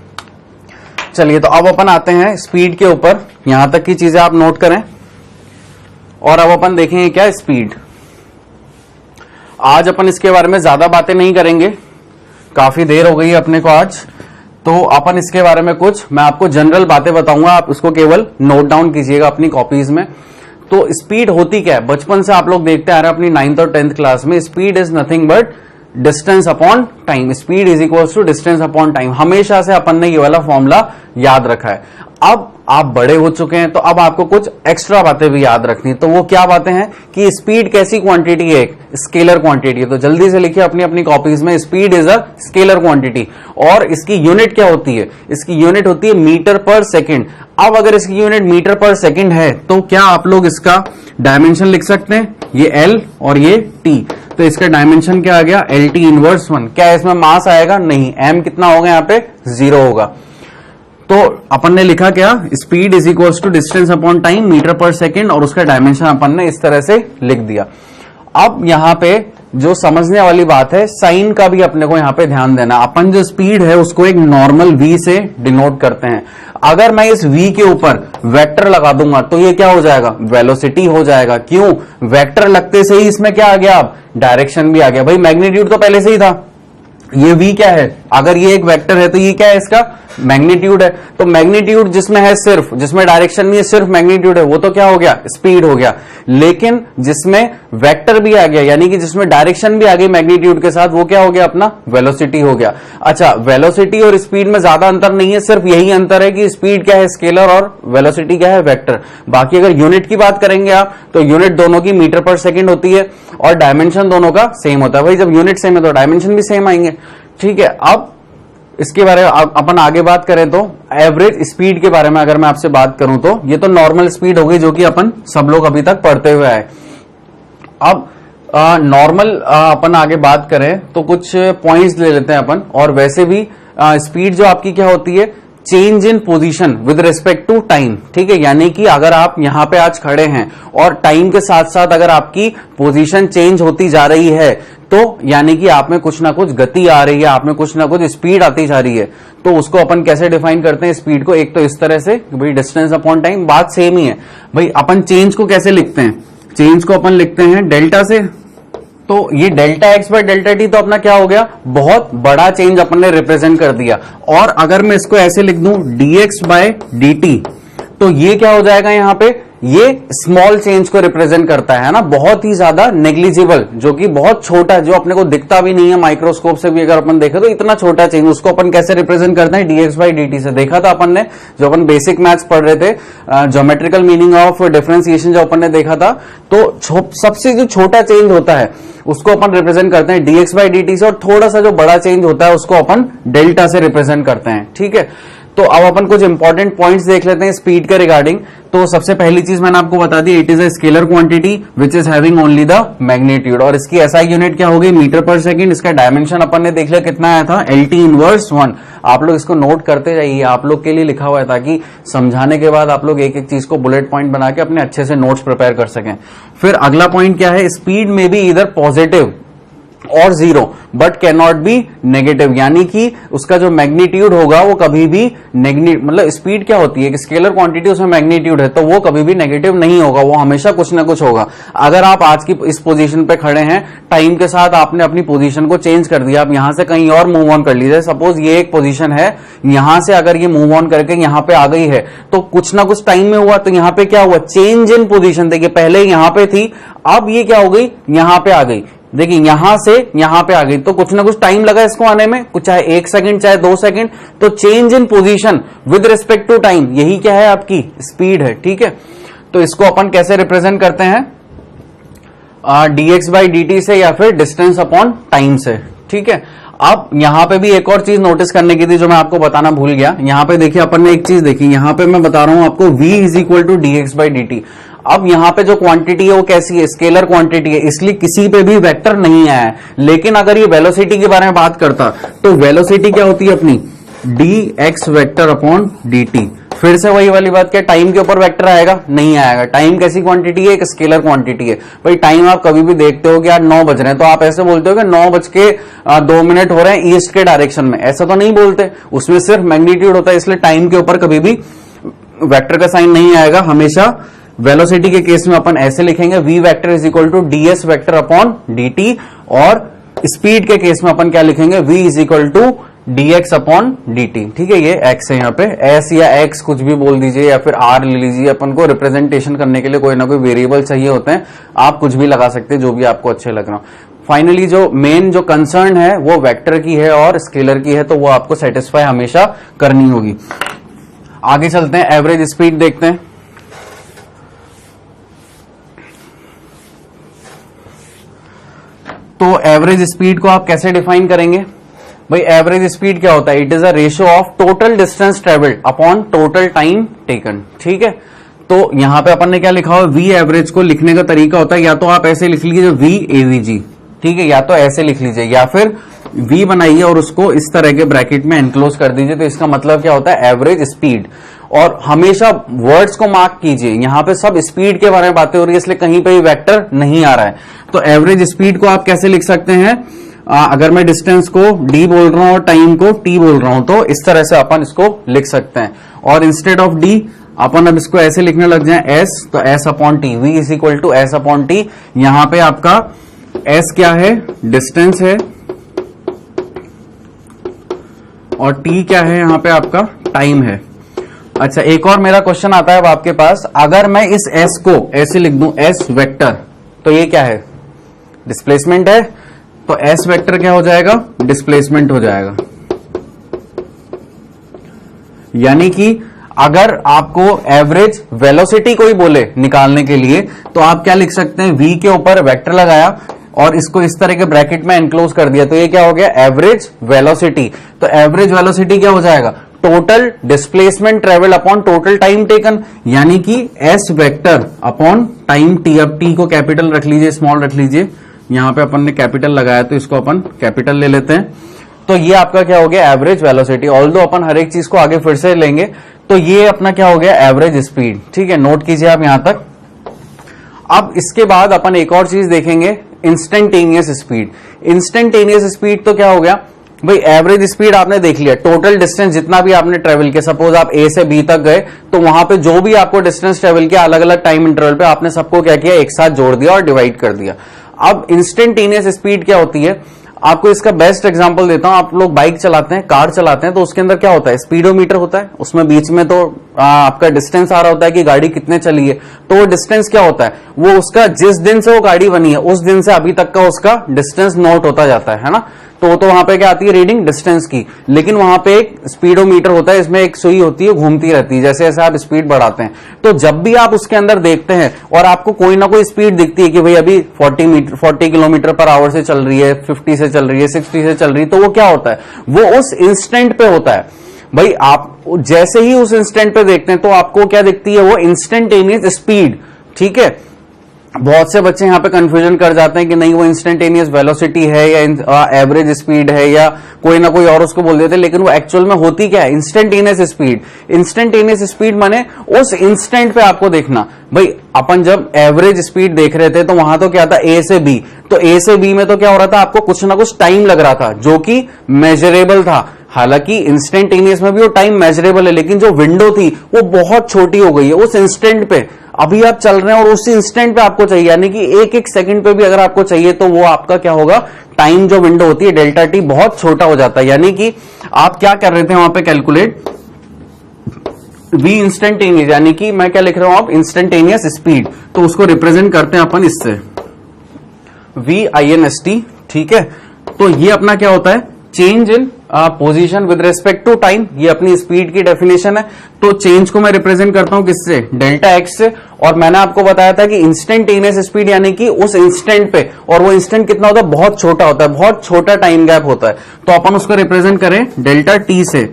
चलिए, तो अब अपन आते हैं स्पीड के ऊपर। यहां तक की चीजें आप नोट करें। और अब अपन देखेंगे क्या, स्पीड। आज अपन इसके बारे में ज्यादा बातें नहीं करेंगे, काफी देर हो गई है अपने को आज। तो अपन इसके बारे में कुछ मैं आपको जनरल बातें बताऊंगा, आप उसको केवल नोट डाउन कीजिएगा अपनी कॉपीज में। तो स्पीड होती क्या है, बचपन से आप लोग देखते आ रहे हैं अपनी 9th और 10th क्लास में, speed is nothing but distance upon time. Speed is equals to distance upon time. हमेशा से अपन ने ये वाला फॉर्मूला याद रखा है। अब आप बड़े हो चुके हैं तो अब आपको कुछ एक्स्ट्रा बातें भी याद रखनी। तो वो क्या बातें हैं कि स्पीड कैसी क्वांटिटी है, एक स्केलर क्वांटिटी है। तो जल्दी से लिखिए अपनी अपनी कॉपीज में, speed is a scalar quantity. और इसकी यूनिट क्या होती है, इसकी यूनिट होती है मीटर पर सेकेंड। अब अगर इसकी यूनिट मीटर पर सेकेंड है तो क्या आप लोग इसका डायमेंशन लिख सकते हैं, ये एल और ये टी। तो इसका डायमेंशन क्या आ गया, एल टी इनवर्स 1। क्या इसमें मास आएगा, नहीं। एम कितना होगा, यहाँ पे 0 होगा। तो अपन ने लिखा क्या, speed is equals to distance upon time metre per second, और उसका डायमेंशन अपन ने इस तरह से लिख दिया। अब यहां पे जो समझने वाली बात है, साइन का भी अपने को यहां पे ध्यान देना। अपन जो स्पीड है उसको एक नॉर्मल v से डिनोट करते हैं। अगर मैं इस v के ऊपर वेक्टर लगा दूंगा तो ये क्या हो जाएगा, वेलोसिटी हो जाएगा। क्यों, वेक्टर लगते से ही इसमें क्या आ गया, अब डायरेक्शन भी आ गया। भाई मैग्नीट्यूड तो पहले से ही था, ये v क्या है, अगर ये एक वेक्टर है तो ये क्या है, इसका मैग्नीट्यूड है। तो मैग्नीट्यूड जिसमें है सिर्फ, जिसमें डायरेक्शन नहीं है, सिर्फ मैग्नीट्यूड है, वो तो क्या हो गया, स्पीड हो गया। लेकिन जिसमें वेक्टर भी आ गया, यानी कि जिसमें डायरेक्शन भी आ गई मैग्नीट्यूड के साथ, वो क्या हो गया, अपना वेलोसिटी हो गया। अच्छा, वेलोसिटी और स्पीड में ज्यादा अंतर नहीं है, सिर्फ यही अंतर है कि स्पीड क्या है, स्केलर, और वेलोसिटी क्या है, वेक्टर। बाकी अगर यूनिट की बात करेंगे आप, तो यूनिट दोनों की मीटर पर सेकेंड होती है और डायमेंशन दोनों का सेम होता है। भाई जब यूनिट सेम है तो डायमेंशन भी सेम आएंगे, ठीक है। अब इसके बारे में अपन आगे बात करें तो एवरेज स्पीड के बारे में अगर मैं आपसे बात करूं तो ये तो नॉर्मल स्पीड हो गई जो कि अपन सब लोग अभी तक पढ़ते हुए आए। अब नॉर्मल अपन आगे बात करें तो कुछ पॉइंट्स ले लेते हैं अपन। और वैसे भी स्पीड जो आपकी क्या होती है, change in position with respect to time. ठीक है, यानी कि अगर आप यहां पे आज खड़े हैं और टाइम के साथ साथ अगर आपकी पोजीशन चेंज होती जा रही है तो यानी कि आप में कुछ ना कुछ गति आ रही है, आप में कुछ ना कुछ स्पीड आती जा रही है। तो उसको अपन कैसे डिफाइन करते हैं स्पीड को? एक तो इस तरह से भाई डिस्टेंस अपॉन टाइम, बात सेम ही है भाई। अपन चेंज को कैसे लिखते हैं? चेंज को अपन लिखते हैं डेल्टा से। तो ये delta x by delta T तो अपना क्या हो गया? बहुत बड़ा चेंज अपन ने रिप्रेजेंट कर दिया। और अगर मैं इसको ऐसे लिख दूं dx बाय dt, तो ये क्या हो जाएगा? यहां पे ये स्मॉल चेंज को रिप्रेजेंट करता है ना, बहुत ही ज्यादा नेग्लिजिबल, जो कि बहुत छोटा, जो अपने को दिखता भी नहीं है माइक्रोस्कोप से भी अगर अपन देखें तो इतना छोटा चेंज, उसको अपन कैसे रिप्रेजेंट करते हैं? dx बाई dt से। देखा था अपन ने, जो अपन बेसिक मैथ्स पढ़ रहे थे, ज्योमेट्रिकल मीनिंग ऑफ डिफरेंशिएशन जो अपन ने देखा था, तो सबसे जो छोटा चेंज होता है उसको अपन रिप्रेजेंट करते हैं dx बाई dt से, और थोड़ा सा जो बड़ा चेंज होता है उसको अपन डेल्टा से रिप्रेजेंट करते हैं। ठीक है, तो अब अपन कुछ इंपॉर्टेंट पॉइंट्स देख लेते हैं स्पीड के रिगार्डिंग। तो सबसे पहली चीज मैंने आपको बता दी, it is a scalar quantity which is having only the magnitude, और इसकी एसआई यूनिट क्या होगी? मीटर पर सेकंड। इसका डायमेंशन अपन ने देख लिया कितना आया था? LT inverse 1। आप लोग इसको नोट करते जाइए, आप लोग के लिए लिखा हुआ है ताकि समझाने के बाद आप लोग एक एक चीज को बुलेट पॉइंट बना के अपने अच्छे से नोट्स प्रिपेयर कर सकें। फिर अगला पॉइंट क्या है? स्पीड में भी इधर पॉजिटिव और zero but can not be negative, यानी कि उसका जो मैग्नीट्यूड होगा वो कभी भी मतलब स्पीड क्या होती है कि स्केलर क्वांटिटी, उसमें मैग्नीट्यूड है तो वो कभी भी नेगेटिव नहीं होगा, वो हमेशा कुछ ना कुछ होगा। अगर आप आज की इस पोजीशन पे खड़े हैं, टाइम के साथ आपने अपनी पोजीशन को चेंज कर दिया, आप यहां से कहीं और मूव ऑन कर लीजिए। सपोज ये एक पोजीशन है, यहां से अगर ये मूव ऑन करके यहां पे आ गई है तो कुछ ना कुछ टाइम में हुआ, तो यहां पे क्या हुआ? Change in position. देखिए पहले यहां पे थी, अब ये क्या हो गई? यहां पे आ गई। देखिए यहां से यहां पे आ गई, तो कुछ ना कुछ टाइम लगा इसको आने में, कुछ चाहे 1 सेकंड चाहे 2 सेकंड। तो change in position with respect to time, यही क्या है? आपकी स्पीड है। ठीक है, तो इसको अपन कैसे रिप्रेजेंट करते हैं? dx बाई dt से या फिर डिस्टेंस अपॉन टाइम से। ठीक है, अब यहां पे भी एक और चीज नोटिस करने की थी जो मैं आपको बताना भूल गया। यहां पे देखिए अपन ने एक चीज देखी, यहां पे मैं बता रहा हूं आपको v is equal to dx by dt। अब यहां पे जो क्वांटिटी है वो कैसी है? स्केलर क्वांटिटी है, इसलिए किसी पे भी वेक्टर नहीं आया है। लेकिन अगर ये वेलोसिटी के बारे में बात करता तो वेलोसिटी क्या होती है अपनी? dx vector upon dt। फिर से वही वाली बात, क्या टाइम के ऊपर वेक्टर आएगा? नहीं आएगा। टाइम कैसी क्वांटिटी है? एक स्केलर क्वांटिटी है। भाई टाइम आप कभी भी देखते हो कि यार 9 बज रहे हैं, तो आप ऐसे बोलते हो कि 9:02 हो रहे हैं ईस्ट के डायरेक्शन में, ऐसा तो नहीं बोलते। उसमें सिर्फ मैग्नीट्यूड होता है, इसलिए टाइम के ऊपर कभी भी वेक्टर का साइन नहीं आएगा। हमेशा वेलोसिटी के केस में अपन ऐसे लिखेंगे, v vector is equal to ds vector upon dt, और स्पीड के केस में अपन क्या लिखेंगे? v is equal to dx upon dt। ठीक है, ये x है, यहाँ पे s या x कुछ भी बोल दीजिए या फिर r ले लीजिए। अपन को रिप्रेजेंटेशन करने के लिए कोई ना कोई वेरिएबल चाहिए होते हैं, आप कुछ भी लगा सकते हैं जो भी आपको अच्छे लग रहा हो। फाइनली जो मेन जो कंसर्न है वो वेक्टर की है और स्केलर की है, तो वो आपको सेटिस्फाई हमेशा करनी होगी। आगे चलते हैं, एवरेज स्पीड देखते हैं। तो एवरेज स्पीड को आप कैसे डिफाइन करेंगे? भाई एवरेज स्पीड क्या होता है? It is a ratio of total distance travelled upon total time taken. ठीक है, तो यहां पे अपन ने क्या लिखा हुआ? वी एवरेज को लिखने का तरीका होता है, या तो आप ऐसे लिख लीजिए वी एवीजी, ठीक है, या तो ऐसे लिख लीजिए, या फिर वी बनाइए और उसको इस तरह के ब्रैकेट में एनक्लोज कर दीजिए। तो इसका मतलब क्या होता है? Average speed. और हमेशा वर्ड्स को मार्क कीजिए, यहां पे सब स्पीड के बारे में बातें हो रही है, इसलिए कहीं पे भी वेक्टर नहीं आ रहा है। तो एवरेज स्पीड को आप कैसे लिख सकते हैं? अगर मैं डिस्टेंस को d बोल रहा हूं और टाइम को t बोल रहा हूं, तो इस तरह से अपन इसको लिख सकते हैं। और इंस्टेड ऑफ d अपन अब इसको ऐसे लिखने लग जाए s, तो s upon t, v is equal to s upon t. यहां पे आपका s क्या है? डिस्टेंस है, और t क्या है? यहां पे आपका टाइम है। अच्छा, एक और मेरा क्वेश्चन आता है अब आपके पास, अगर मैं इस s को ऐसे लिख दूं s वेक्टर, तो ये क्या है? डिस्प्लेसमेंट है, तो s वेक्टर क्या हो जाएगा? डिस्प्लेसमेंट हो जाएगा। यानी कि अगर आपको एवरेज वेलोसिटी कोई बोले निकालने के लिए, तो आप क्या लिख सकते हैं? v के ऊपर वेक्टर लगाया और इसको इस तरह के ब्रैकेट में एनक्लोज कर दिया, तो ये क्या हो गया? Average velocity. तो एवरेज वेलोसिटी क्या हो जाएगा? Total displacement travel upon total time taken, यानी कि s vector upon time t। अब t को कैपिटल रख लीजिए, स्मॉल रख लीजिए, यहां पे अपन ने कैपिटल लगाया तो इसको अपन कैपिटल ले लेते हैं। तो ये आपका क्या हो गया एवरेज वेलोसिटी। ऑल्दो अपन हर एक चीज को आगे फिर से लेंगे, तो ये अपना क्या हो गया एवरेज स्पीड। ठीक है, नोट कीजिए आप यहां तक। अब इसके बाद अपन एक और चीज देखेंगे, इंस्टेंटेनियस स्पीड। इंस्टेंटेनियस स्पीड तो क्या हो गया भाई, एवरेज स्पीड आपने देख लिया, टोटल डिस्टेंस जितना भी आपने ट्रेवल किया, सपोज आप ए से बी तक गए, तो वहां पे जो भी आपको डिस्टेंस ट्रेवल किया अलग अलग टाइम इंटरवल पे, आपने सबको क्या किया, एक साथ जोड़ दिया और डिवाइड कर दिया। अब इंस्टेंटेनियस स्पीड क्या होती है, आपको इसका बेस्ट एग्जांपल देता हूं। आप लोग बाइक चलाते हैं, कार चलाते हैं, तो उसके अंदर क्या होता है, स्पीडोमीटर होता है, उसमें बीच में तो आपका डिस्टेंस आ रहा होता है कि गाड़ी कितने चली है। तो वो डिस्टेंस क्या होता है, वो उसका जिस दिन से वो गाड़ी बनी है उस दिन से अभी तक का उसका डिस्टेंस नोट होता जाता है ना। तो वहां पे क्या आती है, रीडिंग डिस्टेंस की। लेकिन वहां पे एक स्पीडोमीटर होता है, इसमें एक सुई होती है, घूमती रहती है, जैसे जैसे आप स्पीड बढ़ाते हैं। तो जब भी आप उसके अंदर देखते हैं और आपको कोई ना कोई स्पीड दिखती है कि भाई अभी 40 किलोमीटर पर आवर से चल रही है, 50 से चल रही है, 60 से चल रही है, तो वो क्या होता है, वो उस इंस्टेंट पे होता है। भाई आप जैसे ही उस इंस्टेंट पे देखते हैं तो आपको क्या दिखती है, वो इंस्टेंटेनियस स्पीड। ठीक है, बहुत से बच्चे यहां पे कंफ्यूजन कर जाते हैं कि नहीं वो इंस्टेंटेनियस वेलोसिटी है या एवरेज स्पीड है या कोई ना कोई और उसको बोल देते हैं, लेकिन वो एक्चुअल में होती क्या है, इंस्टेंटेनियस स्पीड। इंस्टेंटेनियस स्पीड माने उस इंस्टेंट पे आपको देखना। भाई अपन जब एवरेज स्पीड देख रहे थे तो वहां तो क्या था, ए से बी, तो ए से बी में तो क्या हो रहा था, आपको कुछ ना कुछ टाइम लग रहा था जो कि मेजरेबल था। हालांकि इंस्टेंटेनियस में भी वो टाइम मेजरेबल है, लेकिन जो विंडो थी वो बहुत छोटी हो गई है उस इंस्टेंट पे। अभी आप चल रहे हैं और उस इंस्टेंट पे आपको चाहिए, यानी कि एक एक सेकंड पे भी अगर आपको चाहिए तो वो आपका क्या होगा, टाइम जो विंडो होती है डेल्टा टी बहुत छोटा हो जाता है। यानी कि आप क्या कर रहे थे वहां पे कैलकुलेट वी इंस्टेंटेनियस, यानी कि मैं क्या लिख रहा हूं, आप इंस्टेंटेनियस स्पीड, तो उसको रिप्रेजेंट करते हैं अपन इससे VINST। ठीक है, तो ये अपना क्या होता है, change in position with respect to time, ये अपनी स्पीड की डेफिनेशन है। तो चेंज को मैं रिप्रेजेंट करता हूं किससे, डेल्टा एक्स से। और मैंने आपको बताया था कि इंस्टेंटेनियस स्पीड यानी कि उस इंस्टेंट पे, और वो इंस्टेंट कितना होता है, बहुत छोटा होता है, बहुत छोटा टाइम गैप होता है, तो अपन उसको रिप्रेजेंट करें डेल्टा टी से।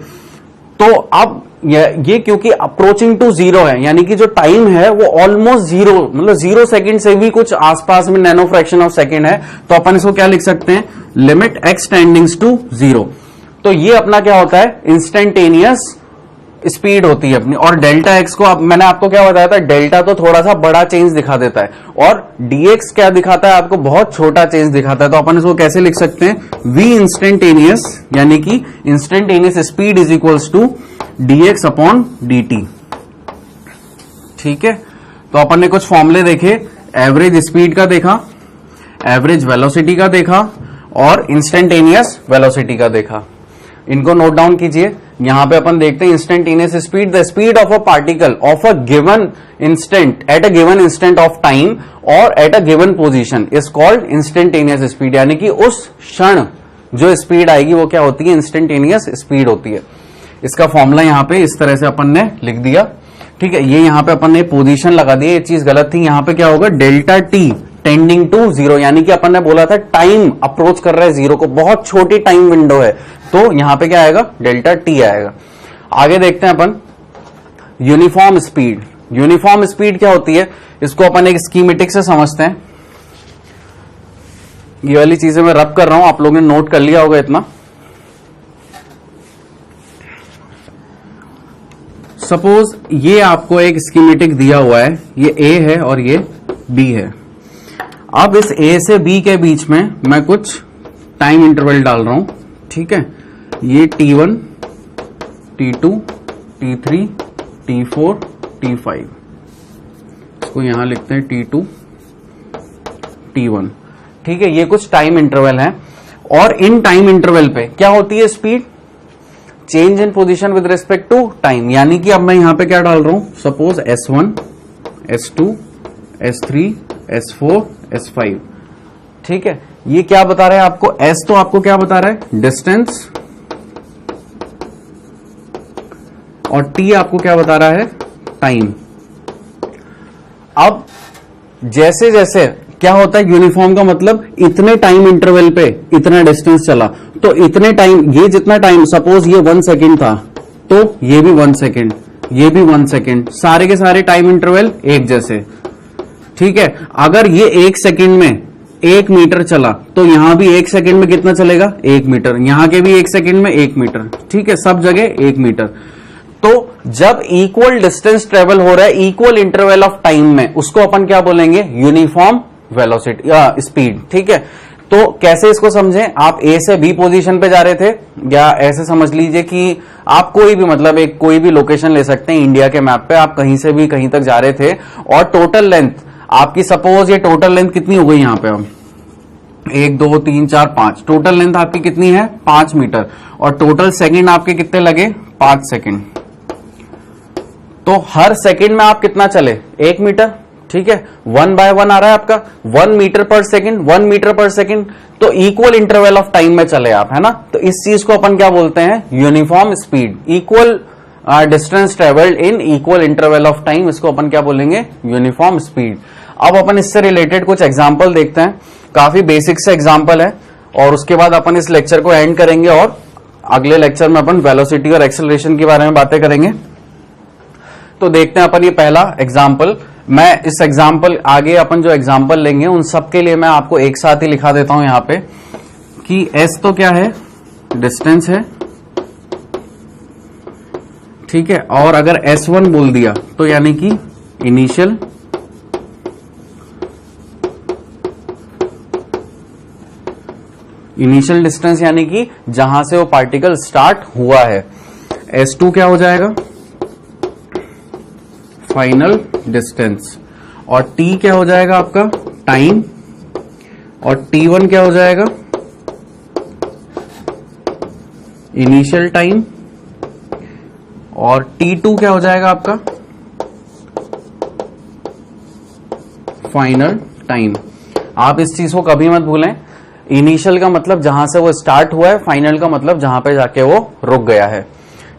तो अब ये क्योंकि अप्रोचिंग टू जीरो है, यानी कि जो टाइम है वो ऑलमोस्ट जीरो, मतलब 0 सेकंड से भी कुछ आसपास में नैनो फ्रैक्शन ऑफ सेकंड है, तो अपन इसको क्या लिख सकते हैं, लिमिट एक्स टेंडिंग्स टू 0। तो ये अपना क्या होता है, इंस्टेंटेनियस स्पीड होती है अपनी। और डेल्टा एक्स को मैंने आपको क्या बताया था, डेल्टा तो थोड़ा सा बड़ा चेंज दिखा देता है और डीएक्स क्या दिखाता है, आपको बहुत छोटा चेंज दिखाता है। तो अपन इसको कैसे लिख सकते हैं, वी इंस्टेंटेनियस, यानी कि instantaneous speed is equals to dx upon dt। ठीक है, तो अपन ने कुछ फॉर्मूले देखे, एवरेज स्पीड का देखा, एवरेज वेलोसिटी का देखा और इंस्टेंटेनियस वेलोसिटी का देखा। इनको नोट डाउन कीजिए। यहां पे अपन देखते हैं instantaneous speed, the speed of a particle of a given instant at a given instant of time और at a given position is called instantaneous speed, यानी कि उस क्षण जो स्पीड आएगी वो क्या होती है, इंस्टेंटेनियस स्पीड होती है। इसका फॉर्मूला यहां पे इस तरह से अपन ने लिख दिया। ठीक है, ये यहां पे अपन ने पोजीशन लगा दी, ये चीज गलत थी। यहां पे क्या होगा, डेल्टा टी टेंडिंग टू 0, यानी कि अपन ने बोला था टाइम अप्रोच कर रहा है 0 को, बहुत छोटी टाइम विंडो है, तो यहां पे क्या आएगा, डेल्टा टी आएगा। आगे देखते हैं अपन यूनिफॉर्म स्पीड। यूनिफॉर्म स्पीड क्या होती है, इसको अपन एक स्कीमेटिक से समझते हैं। ये वाली चीजें मैं रब कर रहा हूं, आप लोगों ने नोट कर लिया होगा इतना। सपोज ये आपको एक स्कीमेटिक दिया हुआ है, ये ए है और ये बी है। अब इस ए से बी के बीच में मैं कुछ टाइम इंटरवल डाल रहा हूं। ठीक है, ये T1, T2, T3, T4, T5, इसको यहां लिखते हैं T2, T1। ठीक है, ये कुछ टाइम इंटरवल है और इन टाइम इंटरवल पे क्या होती है speed, change in position with respect to time. यानी कि अब मैं यहां पे क्या डाल रहा हूं, suppose S1, S2, S3, S4, S5। ठीक है, ये क्या बता रहा है आपको, S तो आपको क्या बता रहा है, डिस्टेंस, और T आपको क्या बता रहा है, टाइम। अब जैसे जैसे क्या होता है, यूनिफॉर्म का मतलब इतने टाइम इंटरवल पे इतना डिस्टेंस चला, तो इतने टाइम, ये जितना टाइम, सपोज ये 1 सेकेंड था तो ये भी 1 सेकेंड, ये भी 1 सेकेंड, सारे के सारे टाइम इंटरवल एक जैसे। ठीक है, अगर ये 1 सेकेंड में 1 मीटर चला तो यहां भी 1 सेकंड में कितना चलेगा, 1 मीटर, यहां के भी 1 सेकंड में 1 मीटर, ठीक है, सब जगह 1 मीटर। तो जब इक्वल डिस्टेंस ट्रेवल हो रहा है इक्वल इंटरवल ऑफ टाइम में, उसको अपन क्या बोलेंगे, यूनिफॉर्म वेलोसिटी या स्पीड, ठीक है। तो कैसे इसको समझें, आप ए से बी पोजीशन पे जा रहे थे, या ऐसे समझ लीजिए कि आप कोई भी मतलब एक कोई भी लोकेशन ले सकते हैं इंडिया के मैप पे, आप कहीं से भी कहीं तक जा रहे थे और टोटल लेंथ आपकी, सपोज ये टोटल लेंथ कितनी हो गई यहां पे, हम 1 2 3 4 5, टोटल लेंथ आपकी कितनी है 5 मीटर, और टोटल सेकंड आपके कितने लगे 5 सेकंड। तो हर सेकंड में आप कितना चले 1 मीटर, ठीक है, 1 बाय 1 आ रहा है आपका 1 मीटर पर सेकंड, 1 मीटर पर सेकंड, तो इक्वल इंटरवल ऑफ टाइम में चले आप, है ना। तो इस चीज को अपन क्या बोलते हैं, uniform speed, equal distance travelled in equal interval of time, इसको अपन क्या बोलेंगे, यूनिफॉर्म स्पीड। अब अपन इससे रिलेटेड कुछ एग्जाम्पल देखते हैं, काफी बेसिक से एग्जाम्पल है, और उसके बाद अपन इस लेक्चर को एंड करेंगे और अगले लेक्चर में अपन वेलोसिटी और एक्सेलरेशन के बारे में बातें करेंगे। तो देखते हैं अपन ये पहला एग्जाम्पल। मैं इस एग्जाम्पल आगे अपन जो एग्जाम्पल लेंगे उन सब के लिए मैं आपको एक साथ ही लिखा देता हूं यहां पे कि एस तो क्या है, डिस्टेंस है, ठीक है, और अगर S1 बोल दिया तो यानी कि इनिशियल डिस्टेंस, यानी कि जहां से वो पार्टिकल स्टार्ट हुआ है। S2 क्या हो जाएगा, फाइनल डिस्टेंस, और T क्या हो जाएगा आपका, टाइम, और T1 क्या हो जाएगा, इनिशियल टाइम, और T2 क्या हो जाएगा आपका, फाइनल टाइम। आप इस चीज को कभी मत भूलें, इनिशियल का मतलब जहां से वो स्टार्ट हुआ है, फाइनल का मतलब जहां पे जाके वो रुक गया है,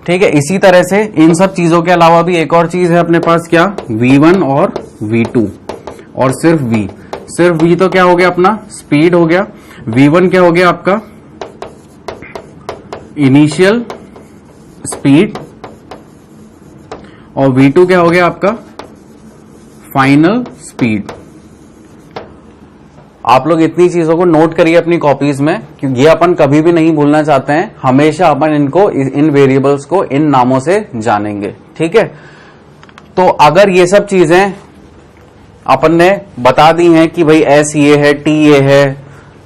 ठीक है। इसी तरह से इन सब चीजों के अलावा भी एक और चीज है अपने पास, क्या, V1 और V2, और सिर्फ V तो क्या हो गया अपना, स्पीड हो गया, V1 क्या हो गया आपका, इनिशियल स्पीड, और V2 क्या हो गया आपका, फाइनल स्पीड। आप लोग इतनी चीजों को नोट करिए अपनी कॉपीज में, क्योंकि ये अपन कभी भी नहीं भूलना चाहते हैं, हमेशा अपन इनको, इन वेरिएबल्स को इन नामों से जानेंगे, ठीक है। तो अगर ये सब चीजें अपन ने बता दी हैं कि भाई एस ये है, टी ये है,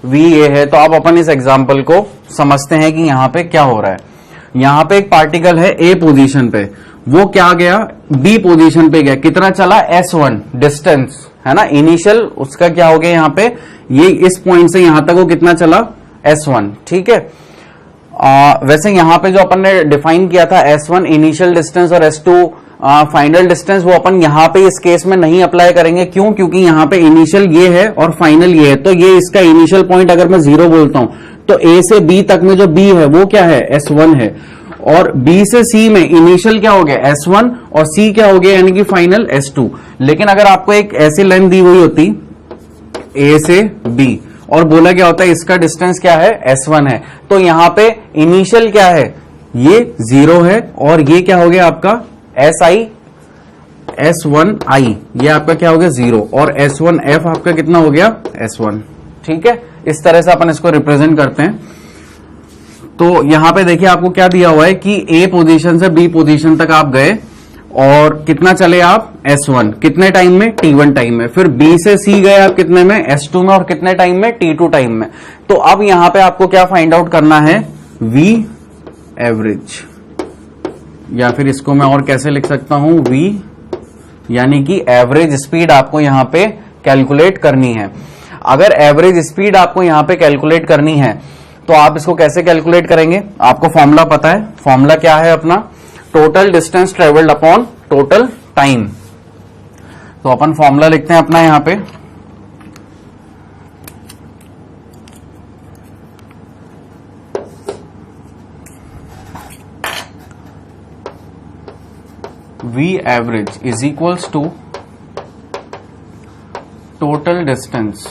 वी ये है, तो अब अपन इस एग्जाम्पल को समझते हैं कि यहां पे क्या हो रहा है। यहां पे एक पार्टिकल है ए पोजीशन पे, वो क्या गया बी पोजीशन पे गया, कितना चला S1 डिस्टेंस, है ना, इनिशियल उसका क्या हो गया यहां पे, ये इस पॉइंट से यहां तक वो कितना चला S1, ठीक है। वैसे यहां पे जो अपन ने डिफाइन किया था S1 इनिशियल डिस्टेंस और S2 फाइनल डिस्टेंस, वो अपन यहां पे इस केस में नहीं अप्लाई करेंगे। क्यों, क्योंकि यहां पे इनिशियल ये है और फाइनल ये है, तो ये इसका इनिशियल पॉइंट अगर मैं 0 बोलता हूं तो A से B तक में जो B है वो क्या है, S1 है, और B से C में इनिशियल क्या हो गया S1 और C क्या हो गया यानी कि फाइनल S2। लेकिन अगर आपको एक ऐसी लाइन दी हुई होती A से B और बोला क्या होता है इसका डिस्टेंस क्या है S1 है, तो यहां पे इनिशियल क्या है, ये 0 है, और ये क्या हो गया आपका S1I, ये आपका क्या हो गया 0, और S1F आपका कितना हो गया S1, ठीक है। इस तरह से अपन इसको रिप्रेजेंट करते हैं। तो यहां पे देखिए आपको क्या दिया हुआ है कि A पोजीशन से B पोजीशन तक आप गए और कितना चले आप S1, कितने टाइम में, T1 टाइम में, फिर B से C गए आप कितने में, S2 में, और कितने टाइम में, T2 टाइम में। तो अब यहां पे आपको क्या फाइंड आउट करना है, V एवरेज, या फिर इसको मैं और कैसे लिख सकता हूं, V यानी कि एवरेज स्पीड आपको यहां पे कैलकुलेट करनी है। अगर एवरेज स्पीड आपको यहां पे कैलकुलेट करनी है तो आप इसको कैसे कैलकुलेट करेंगे, आपको फॉर्मूला पता है, फॉर्मूला क्या है अपना, total distance travelled upon total time. तो अपन फॉर्मूला लिखते हैं अपना यहां पे, V average is equals to total distance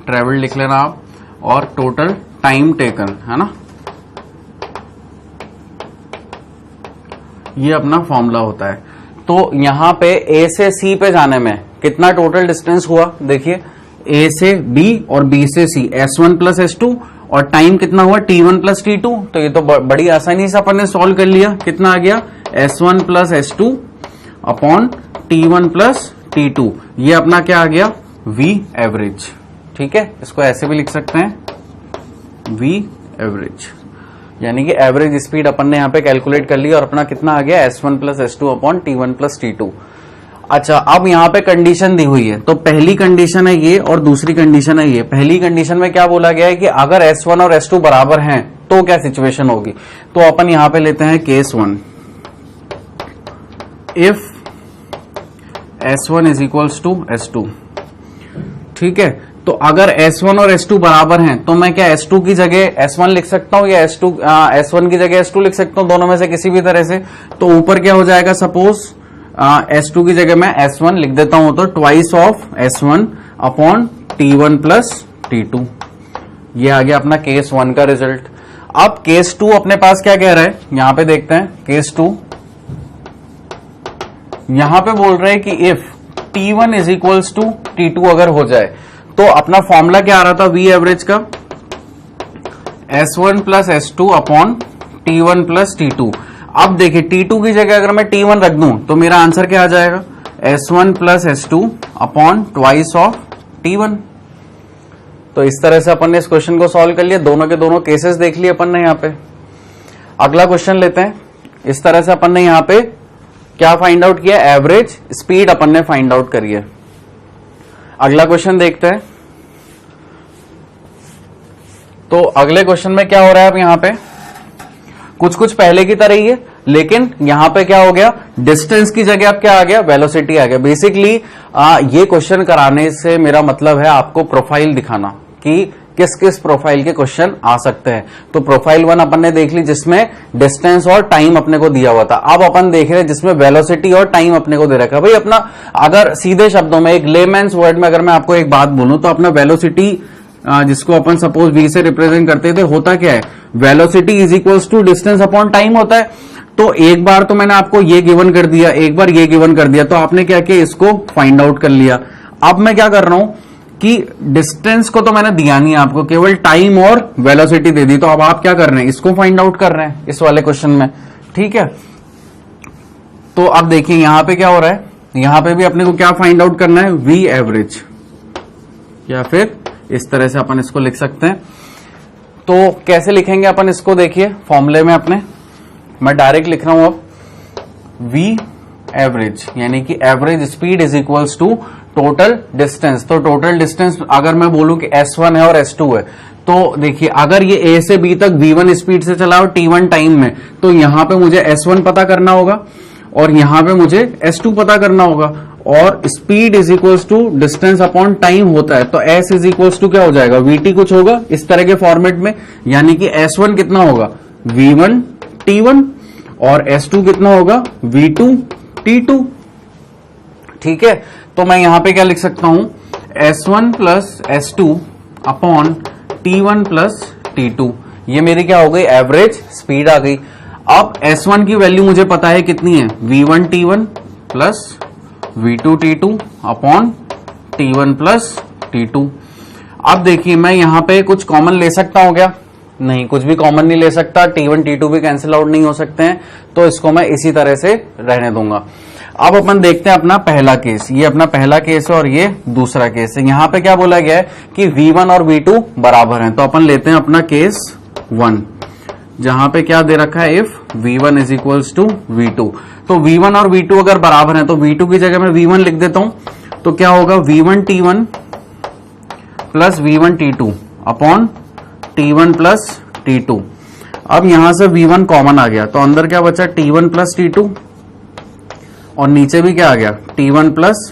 travel लिख लेना आप, और टोटल टाइम टेकन, है ना, ये अपना फॉर्मूला होता है। तो यहां पे A से C पे जाने में कितना टोटल डिस्टेंस हुआ, देखिए ए से बी और बी से सी, S1 प्लस S2, और टाइम कितना हुआ T1 प्लस T2। तो ये तो बड़ी आसानी से अपन ने सॉल्व कर लिया। कितना आ गया S1 plus S2 upon T1 plus T2, ये अपना क्या आ गया V एवरेज। ठीक है, इसको ऐसे भी लिख सकते हैं V एवरेज, यानी कि एवरेज स्पीड अपन ने यहाँ पे कैलकुलेट कर ली और अपना कितना आ गया S1 plus S2 upon T1 plus T2। अच्छा, अब यहाँ पे कंडीशन दी हुई है, तो पहली कंडीशन है ये और दूसरी कंडीशन है ये। पहली कंडीशन में क्या बोला गया है कि अगर S1 और S2 बराबर हैं तो क्या सिचुएशन होगी, तो अपन यहाँ पे लेते हैं case 1, if S1 is equals to S2। ठीक है, तो अगर S1 और S2 बराबर हैं तो मैं क्या S2 की जगह S1 लिख सकता हूं या S1 की जगह S2 लिख सकता हूं, दोनों में से किसी भी तरह से। तो ऊपर क्या हो जाएगा, सपोज S2 की जगह मैं S1 लिख देता हूं, तो twice of S1 upon T1 plus T2। ये आ गया अपना केस 1 का रिजल्ट। अब केस 2 अपने पास क्या कह रहा है, यहां पे देखते हैं। केस 2 यहां पे बोल रहे हैं कि if T1 is equals to T2 अगर हो जाए, तो अपना फॉर्मूला क्या आ रहा था V एवरेज का, S1 plus S2 upon T1 plus T2। अब देखिए T2 की जगह अगर मैं T1 रख दूं तो मेरा आंसर क्या आ जाएगा, S1 plus S2 upon twice of T1। तो इस तरह से अपन ने इस क्वेश्चन को सॉल्व कर लिया, दोनों के दोनों केसेस देख लिए अपन ने यहाँ पे। अगला क्वेश्चन लेते हैं। इस तरह से अपन ने यहाँ पे क्या फाइंड आउट किया, एवरेज स्पीड अपन ने फाइंड आउट करी है। अगला क्वेश्चन देखते हैं। तो अगले क्वेश्चन में क्या हो रहा है, अब यहाँ पे कुछ पहले की तरह ही है, लेकिन यहां पे क्या हो गया, डिस्टेंस की जगह अब क्या आ गया, वेलोसिटी आ गया। बेसिकली ये क्वेश्चन कराने से मेरा मतलब है आपको प्रोफाइल दिखाना कि किस किस प्रोफाइल के क्वेश्चन आ सकते हैं। तो प्रोफाइल 1 अपन ने देख ली जिसमें डिस्टेंस और टाइम अपने को दिया हुआ था। अब अपन देख रहे हैं जिसमें वेलोसिटी और टाइम अपने को दे रखा है। भाई अपना अगर सीधे शब्दों में एक लेमैन्स वर्ड में अगर मैं आपको एक बात बोलूं तो अपना वेलोसिटी जिसको अपन सपोज v से रिप्रेजेंट करते थे, होता क्या है, velocity is equals to distance upon time होता है। तो एक बार तो मैंने आपको ये गिवन कर दिया, एक बार ये गिवन कर दिया, तो आपने क्या किया, इसको फाइंड आउट कर लिया। अब मैं क्या कर रहा हूं कि डिस्टेंस को तो मैंने दिया नहीं आपको, केवल टाइम और वेलोसिटी दे दी। तो अब आप क्या कर रहे हैं, इसको फाइंड आउट कर रहे हैं इस वाले क्वेश्चन में। ठीक है, तो अब देखिए यहां पे क्या हो रहा है, यहां पे भी अपने को क्या फाइंड आउट करना है, v एवरेज, या फिर इस तरह से अपन इसको लिख सकते हैं। तो कैसे लिखेंगे अपन इसको, देखिए फॉर्मूले में अपने मैं डायरेक्ट लिख रहा हूं अब v एवरेज, यानी कि average speed is equals to total distance. तो टोटल डिस्टेंस अगर मैं बोलूं कि S1 है और S2 है, तो देखिए अगर ये A से B तक V1 स्पीड से चला और T1 टाइम में, तो यहां पे मुझे S1 पता करना होगा और यहां पे मुझे S2 पता करना होगा। और speed is equals to distance upon time होता है, तो S इज इक्वल्स टू क्या हो जाएगा, VT कुछ होगा इस तरह के फॉर्मेट में, यानी कि S1 कितना होगा, V1 T1 और S2 कितना होगा, V2 T2। ठीक है, तो मैं यहां पे क्या लिख सकता हूं, S1 plus S2 upon T1 plus T2। ये मेरी क्या हो गई, एवरेज स्पीड आ गई। अब S1 की वैल्यू मुझे पता है कितनी है, V1 T1 plus V2 T2 upon T1 plus T2। अब देखिए मैं यहां पे कुछ कॉमन ले सकता हूं क्या, नहीं, कुछ भी कॉमन नहीं ले सकता, T1 T2 भी कैंसिल आउट नहीं हो सकते हैं, तो इसको मैं इसी तरह से रहने दूंगा। अब अपन देखते हैं अपना पहला केस, ये अपना पहला केस है और ये दूसरा केस है। यहां पे क्या बोला गया है कि V1 और V2 बराबर हैं, तो अपन लेते हैं अपना केस 1, जहां पे क्या दे रखा है, if V1 is equals to V2। तो V1 और V2 अगर बराबर हैं तो V2 की जगह मैं V1 लिख देता हूं, तो क्या होगा, V1 T1 plus V1 T2 upon T1 plus T2। अब यहां से V1 कॉमन आ गया, तो अंदर क्या बचा, T1 प्लस T2 और नीचे भी क्या आ गया, T1 प्लस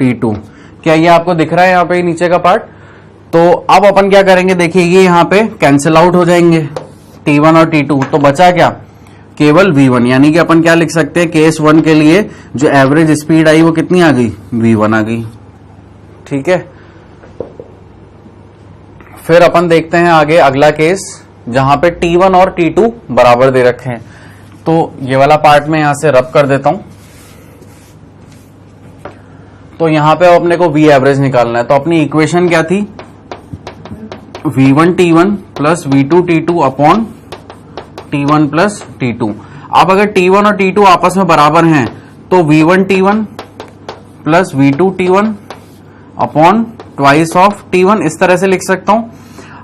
T2। क्या ये आपको दिख रहा है यहाँ पे नीचे का पार्ट। तो अब अपन क्या करेंगे, देखिए ये यहाँ पे कैंसिल आउट हो जाएंगे T1 और T2, तो बचा क्या, केवल V1, यानी कि अपन क्या लिख सकते हैं, केस 1 के लिए जो एवरेज स्पीड आई वो कितनी आ गई, V1 आ गई। ठीक है, फिर अपन देखते हैं आगे अगला केस जहां पे T1 और T2 बराबर दे रखे हैं। तो ये वाला पार्ट में यहां से रब कर देता हूं। तो यहां पे अपने को V एवरेज निकालना है। तो अपनी इक्वेशन क्या थी, V1 T1 plus V2 T2 upon T1 plus T2। अब अगर T1 और T2 आपस में बराबर हैं तो V1 T1 plus V2 T1 upon twice of T1, इस तरह से लिख सकता हूं।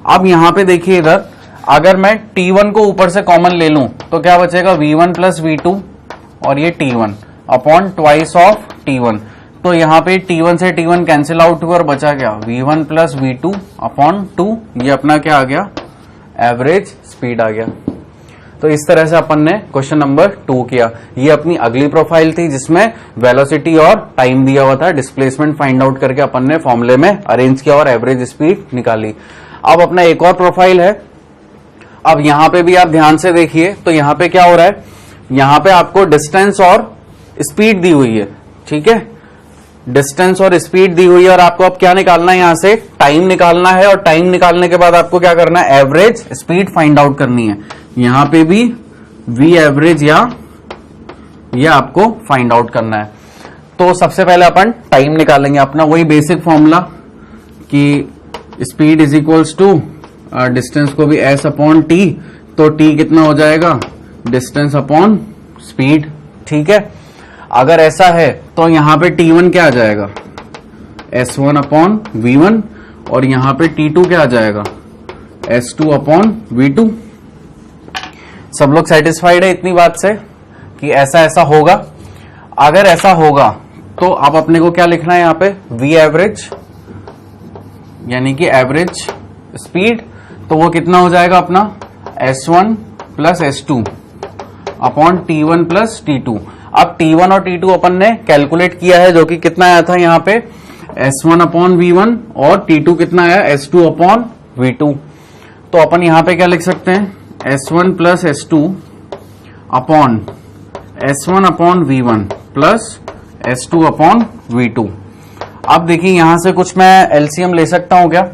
अब यहां पे देखिए इधर अगर मैं T1 को ऊपर से कॉमन ले लूं तो क्या बचेगा, V1 प्लस V2 और ये T1 upon twice of T1। तो यहां पे T1 से T1 कैंसिल आउट हुआ और बचा क्या, V1 प्लस V2 अपॉन 2। ये अपना क्या आ गया, एवरेज स्पीड आ गया। तो इस तरह से अपन ने क्वेश्चन नंबर 2 किया। ये अपनी अगली प्रोफाइल थी जिसमें वेलोसिटी और टाइम दिया हुआ था, डिस्प्लेसमेंट फाइंड आउट करके अपन ने फॉर्मूले में अरेंज किया और एवरेज स्पीड निकाली। अब अपना एक और प्रोफाइल है। अब यहां पे भी आप ध्यान से देखिए तो यहां पे क्या हो रहा है, यहां पे आपको डिस्टेंस और स्पीड दी हुई है, ठीक है, डिस्टेंस और स्पीड दी हुई है और आपको अब क्या निकालना है, यहां से टाइम निकालना है। और टाइम निकालने के बाद आपको क्या करना है, एवरेज स्पीड फाइंड आउट करनी है। यहां पे भी V एवरेज या ये आपको फाइंड आउट करना है। तो सबसे पहले अपन टाइम निकालेंगे, अपना वही बेसिक फॉर्मूला कि speed is equals to distance को भी S अपॉन T, तो T कितना हो जाएगा, डिस्टेंस अपॉन स्पीड, ठीक है। अगर ऐसा है तो यहां पे T1 क्या आ जाएगा, S1 अपॉन V1 और यहां पे T2 क्या आ जाएगा, S2 अपॉन V2। सब लोग सेटिस्फाइड है इतनी बात से कि ऐसा ऐसा होगा। अगर ऐसा होगा तो अब अपने को क्या लिखना है यहाँ पे, V एवरेज यानी कि एवरेज स्पीड, तो वो कितना हो जाएगा अपना S1 plus S2 upon T1 plus T2। अब T1 और T2 अपन ने कैलकुलेट किया है जो कि कितना आया था यहाँ पे S1 अपॉन V1 और T2 कितना आया S2 अपॉन V2। तो अपन यहाँ पे क्या लिख सकते हैं, S1 plus S2 upon S1 upon V1 plus S2 upon V2। अब देखिए यहां से कुछ मैं एलसीएम ले सकता हूं क्या,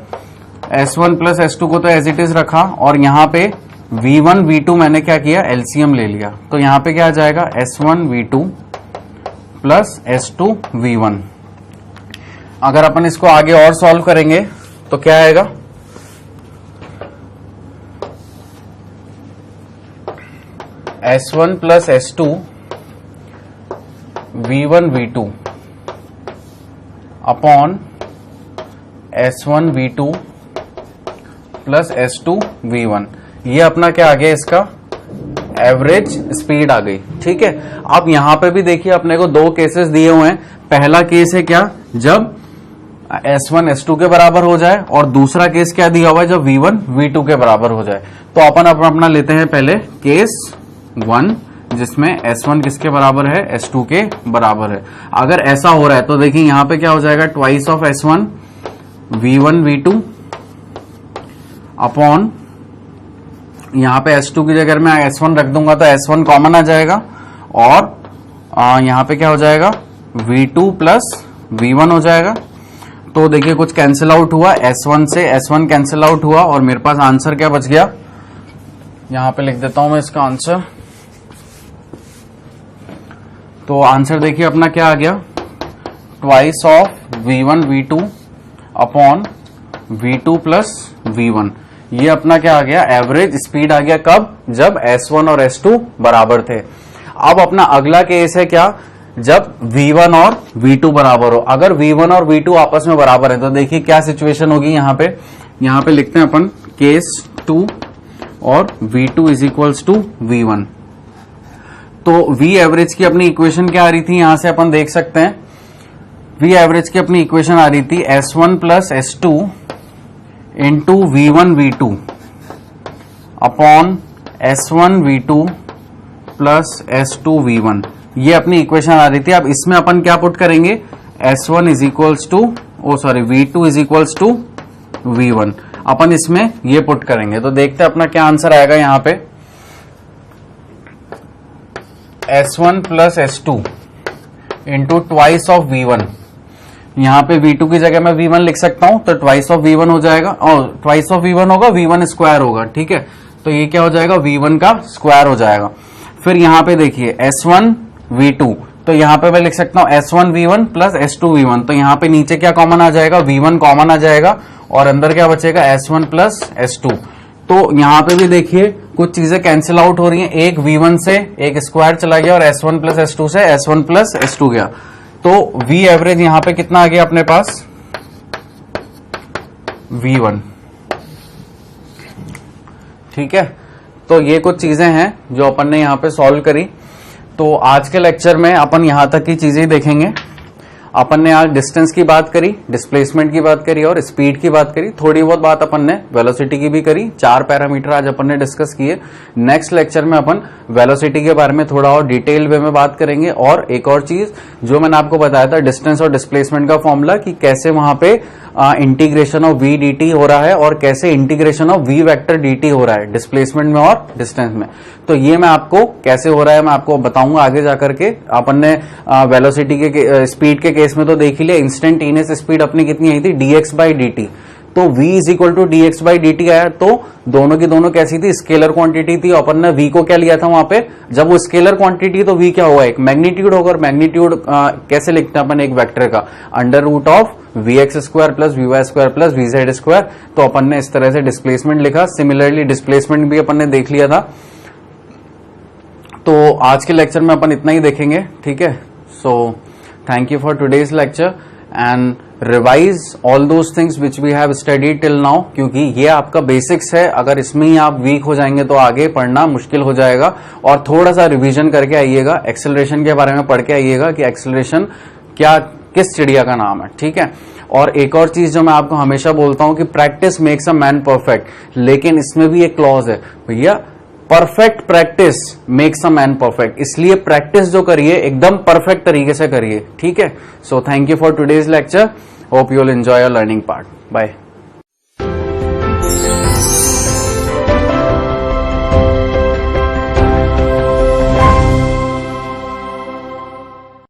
S1 प्लस S2 को तो एज इट इज रखा और यहां पे V1 V2 मैंने क्या किया, एलसीएम ले लिया। तो यहां पे क्या आ जाएगा, S1 V2 plus S2 V1। अगर अपन इसको आगे और सॉल्व करेंगे तो क्या आएगा, S1 plus S2 V1 V2 upon S1 V2 plus S2 V1। ये अपना क्या आ गया, इसका एवरेज स्पीड आ गई, ठीक है। अब यहां पे भी देखिए अपने को दो केसेस दिए हुए हैं। पहला केस है क्या, जब S1 S2 के बराबर हो जाए, और दूसरा केस क्या दिया हुआ है, जब V1 V2 के बराबर हो जाए। तो अपन अपना लेते हैं पहले केस 1 जिसमें S1 किसके बराबर है, S2 के बराबर है। अगर ऐसा हो रहा है तो देखिए यहां पे क्या हो जाएगा, twice of S1 V1 V2 upon यहां पे S2 की जगह मैं S1 रख दूंगा तो S1 कॉमन आ जाएगा और यहां पे क्या हो जाएगा, V2 प्लस V1 हो जाएगा। तो देखिए कुछ कैंसिल आउट हुआ, S1 से S1 कैंसिल आउट हुआ और मेरे पास आंसर क्या बच गया, यहां पे लिख देता हूं मैं इसका आंसर। तो आंसर देखिए अपना क्या आ गया, twice of V1 V2 upon V2 plus V1। ये अपना क्या आ गया, एवरेज स्पीड आ गया। कब, जब S1 और S2 बराबर थे। अब अपना अगला केस है क्या, जब V1 और V2 बराबर हो। अगर V1 और V2 आपस में बराबर है तो देखिए क्या सिचुएशन होगी, यहां पे लिखते हैं अपन केस 2 और V2 is equals to V1। तो V एवरेज की अपनी इक्वेशन क्या आ रही थी, यहां से अपन देख सकते हैं V एवरेज की अपनी इक्वेशन आ रही थी S1 plus S2 into V1 V2 upon S1 V2 plus S2 V1। ये अपनी इक्वेशन आ रही थी। अब इसमें अपन क्या पुट करेंगे, S1 is equals to V2 is equals to V1। अपन इसमें ये पुट करेंगे तो देखते हैं अपना क्या आंसर आएगा। यहां पे S1 plus S2 into twice of V1। यहां पे V2 की जगह मैं V1 लिख सकता हूं तो ट्वाइस ऑफ V1 हो जाएगा और ट्वाइस ऑफ V1 होगा V1 स्क्वायर होगा, ठीक है। तो ये क्या हो जाएगा, V1 का स्क्वायर हो जाएगा। फिर यहां पे देखिए S1 V2 तो यहाँ पे मैं लिख सकता हूं S1V1 प्लस S2V1। तो यहाँ पे नीचे क्या कॉमन आ जाएगा, V1 कॉमन आ जाएगा और अंदर क्या बचेगा, S1 प्लस S2। तो यहाँ पे भी देखिए कुछ चीजें कैंसिल आउट हो रही हैं, एक V1 से एक स्क्वायर चला गया और S1 प्लस S2 से S1 प्लस S2 गया। तो V एवरेज यहाँ पे कितना आ गया अपने पास, V1। ठीक है, तो ये कुछ चीजें हैं जो अपन ने यहाँ पे सॉल्व करी। तो आज के लेक्चर में अपन यहां तक की चीजें देखेंगे। अपन ने आज डिस्टेंस की बात करी, डिस्प्लेसमेंट की बात करी और स्पीड की बात करी। थोड़ी बहुत बात अपन ने वेलोसिटी की भी करी। 4 पैरामीटर आज अपन ने डिस्कस किए। नेक्स्ट लेक्चर में अपन वेलोसिटी के बारे में थोड़ा और डिटेल वे में बात करेंगे। और एक और चीज जो मैंने आपको बताया था, डिस्टेंस और डिस्प्लेसमेंट का फॉर्मूला, कि कैसे वहां पे integration of V D T हो रहा है और कैसे integration of V vector D T हो रहा है डिस्प्लेसमेंट में और डिस्टेंस में। तो ये मैं आपको कैसे हो रहा है मैं आपको बताऊंगा आगे जाकर के। अपन ने वेलोसिटी के स्पीड के केस में तो देख ही लिया, इंस्टेंटेनियस स्पीड अपनी कितनी आई थी, dx बाई dt। तो v is equal to dx by dt आया। तो दोनों की दोनों कैसी थी, स्केलर क्वांटिटी थी। अपन ने v को क्या लिया था वहां पे, जब वो स्केलर क्वांटिटी तो v क्या होगा, एक मैग्नीट्यूड होगा। और मैग्नीट्यूड कैसे लिखते हैं अपन एक वेक्टर का, under root of vx square plus vy square plus vz square. तो अपन ने इस तरह से डिस्प्लेसमेंट लिखा। सिमिलरली डिस्प्लेसमेंट भी अपन ने देख लिया था। तो आज के लेक्चर में अपन इतना ही देखेंगे, ठीक है। So thank you for today's lecture and revise all those things which we have studied till now, क्योंकि ये आपका बेसिक्स है। अगर इसमें ही आप वीक हो जाएंगे तो आगे पढ़ना मुश्किल हो जाएगा। और थोड़ा सा रिवीजन करके आइएगा, एक्सेलरेशन के बारे में पढ़ के आइएगा कि एक्सेलरेशन क्या, किस चिड़िया का नाम है, ठीक है। और एक और चीज जो मैं आपको हमेशा बोलता हूं कि practice makes a man perfect, लेकिन इसमें भी एक क्लॉज है भैया, perfect practice makes a man perfect. इसलिए प्रैक्टिस जो करिए एकदम परफेक्ट तरीके से करिए, ठीक है। So thank you for today's lecture, hope you will enjoy your learning part. Bye.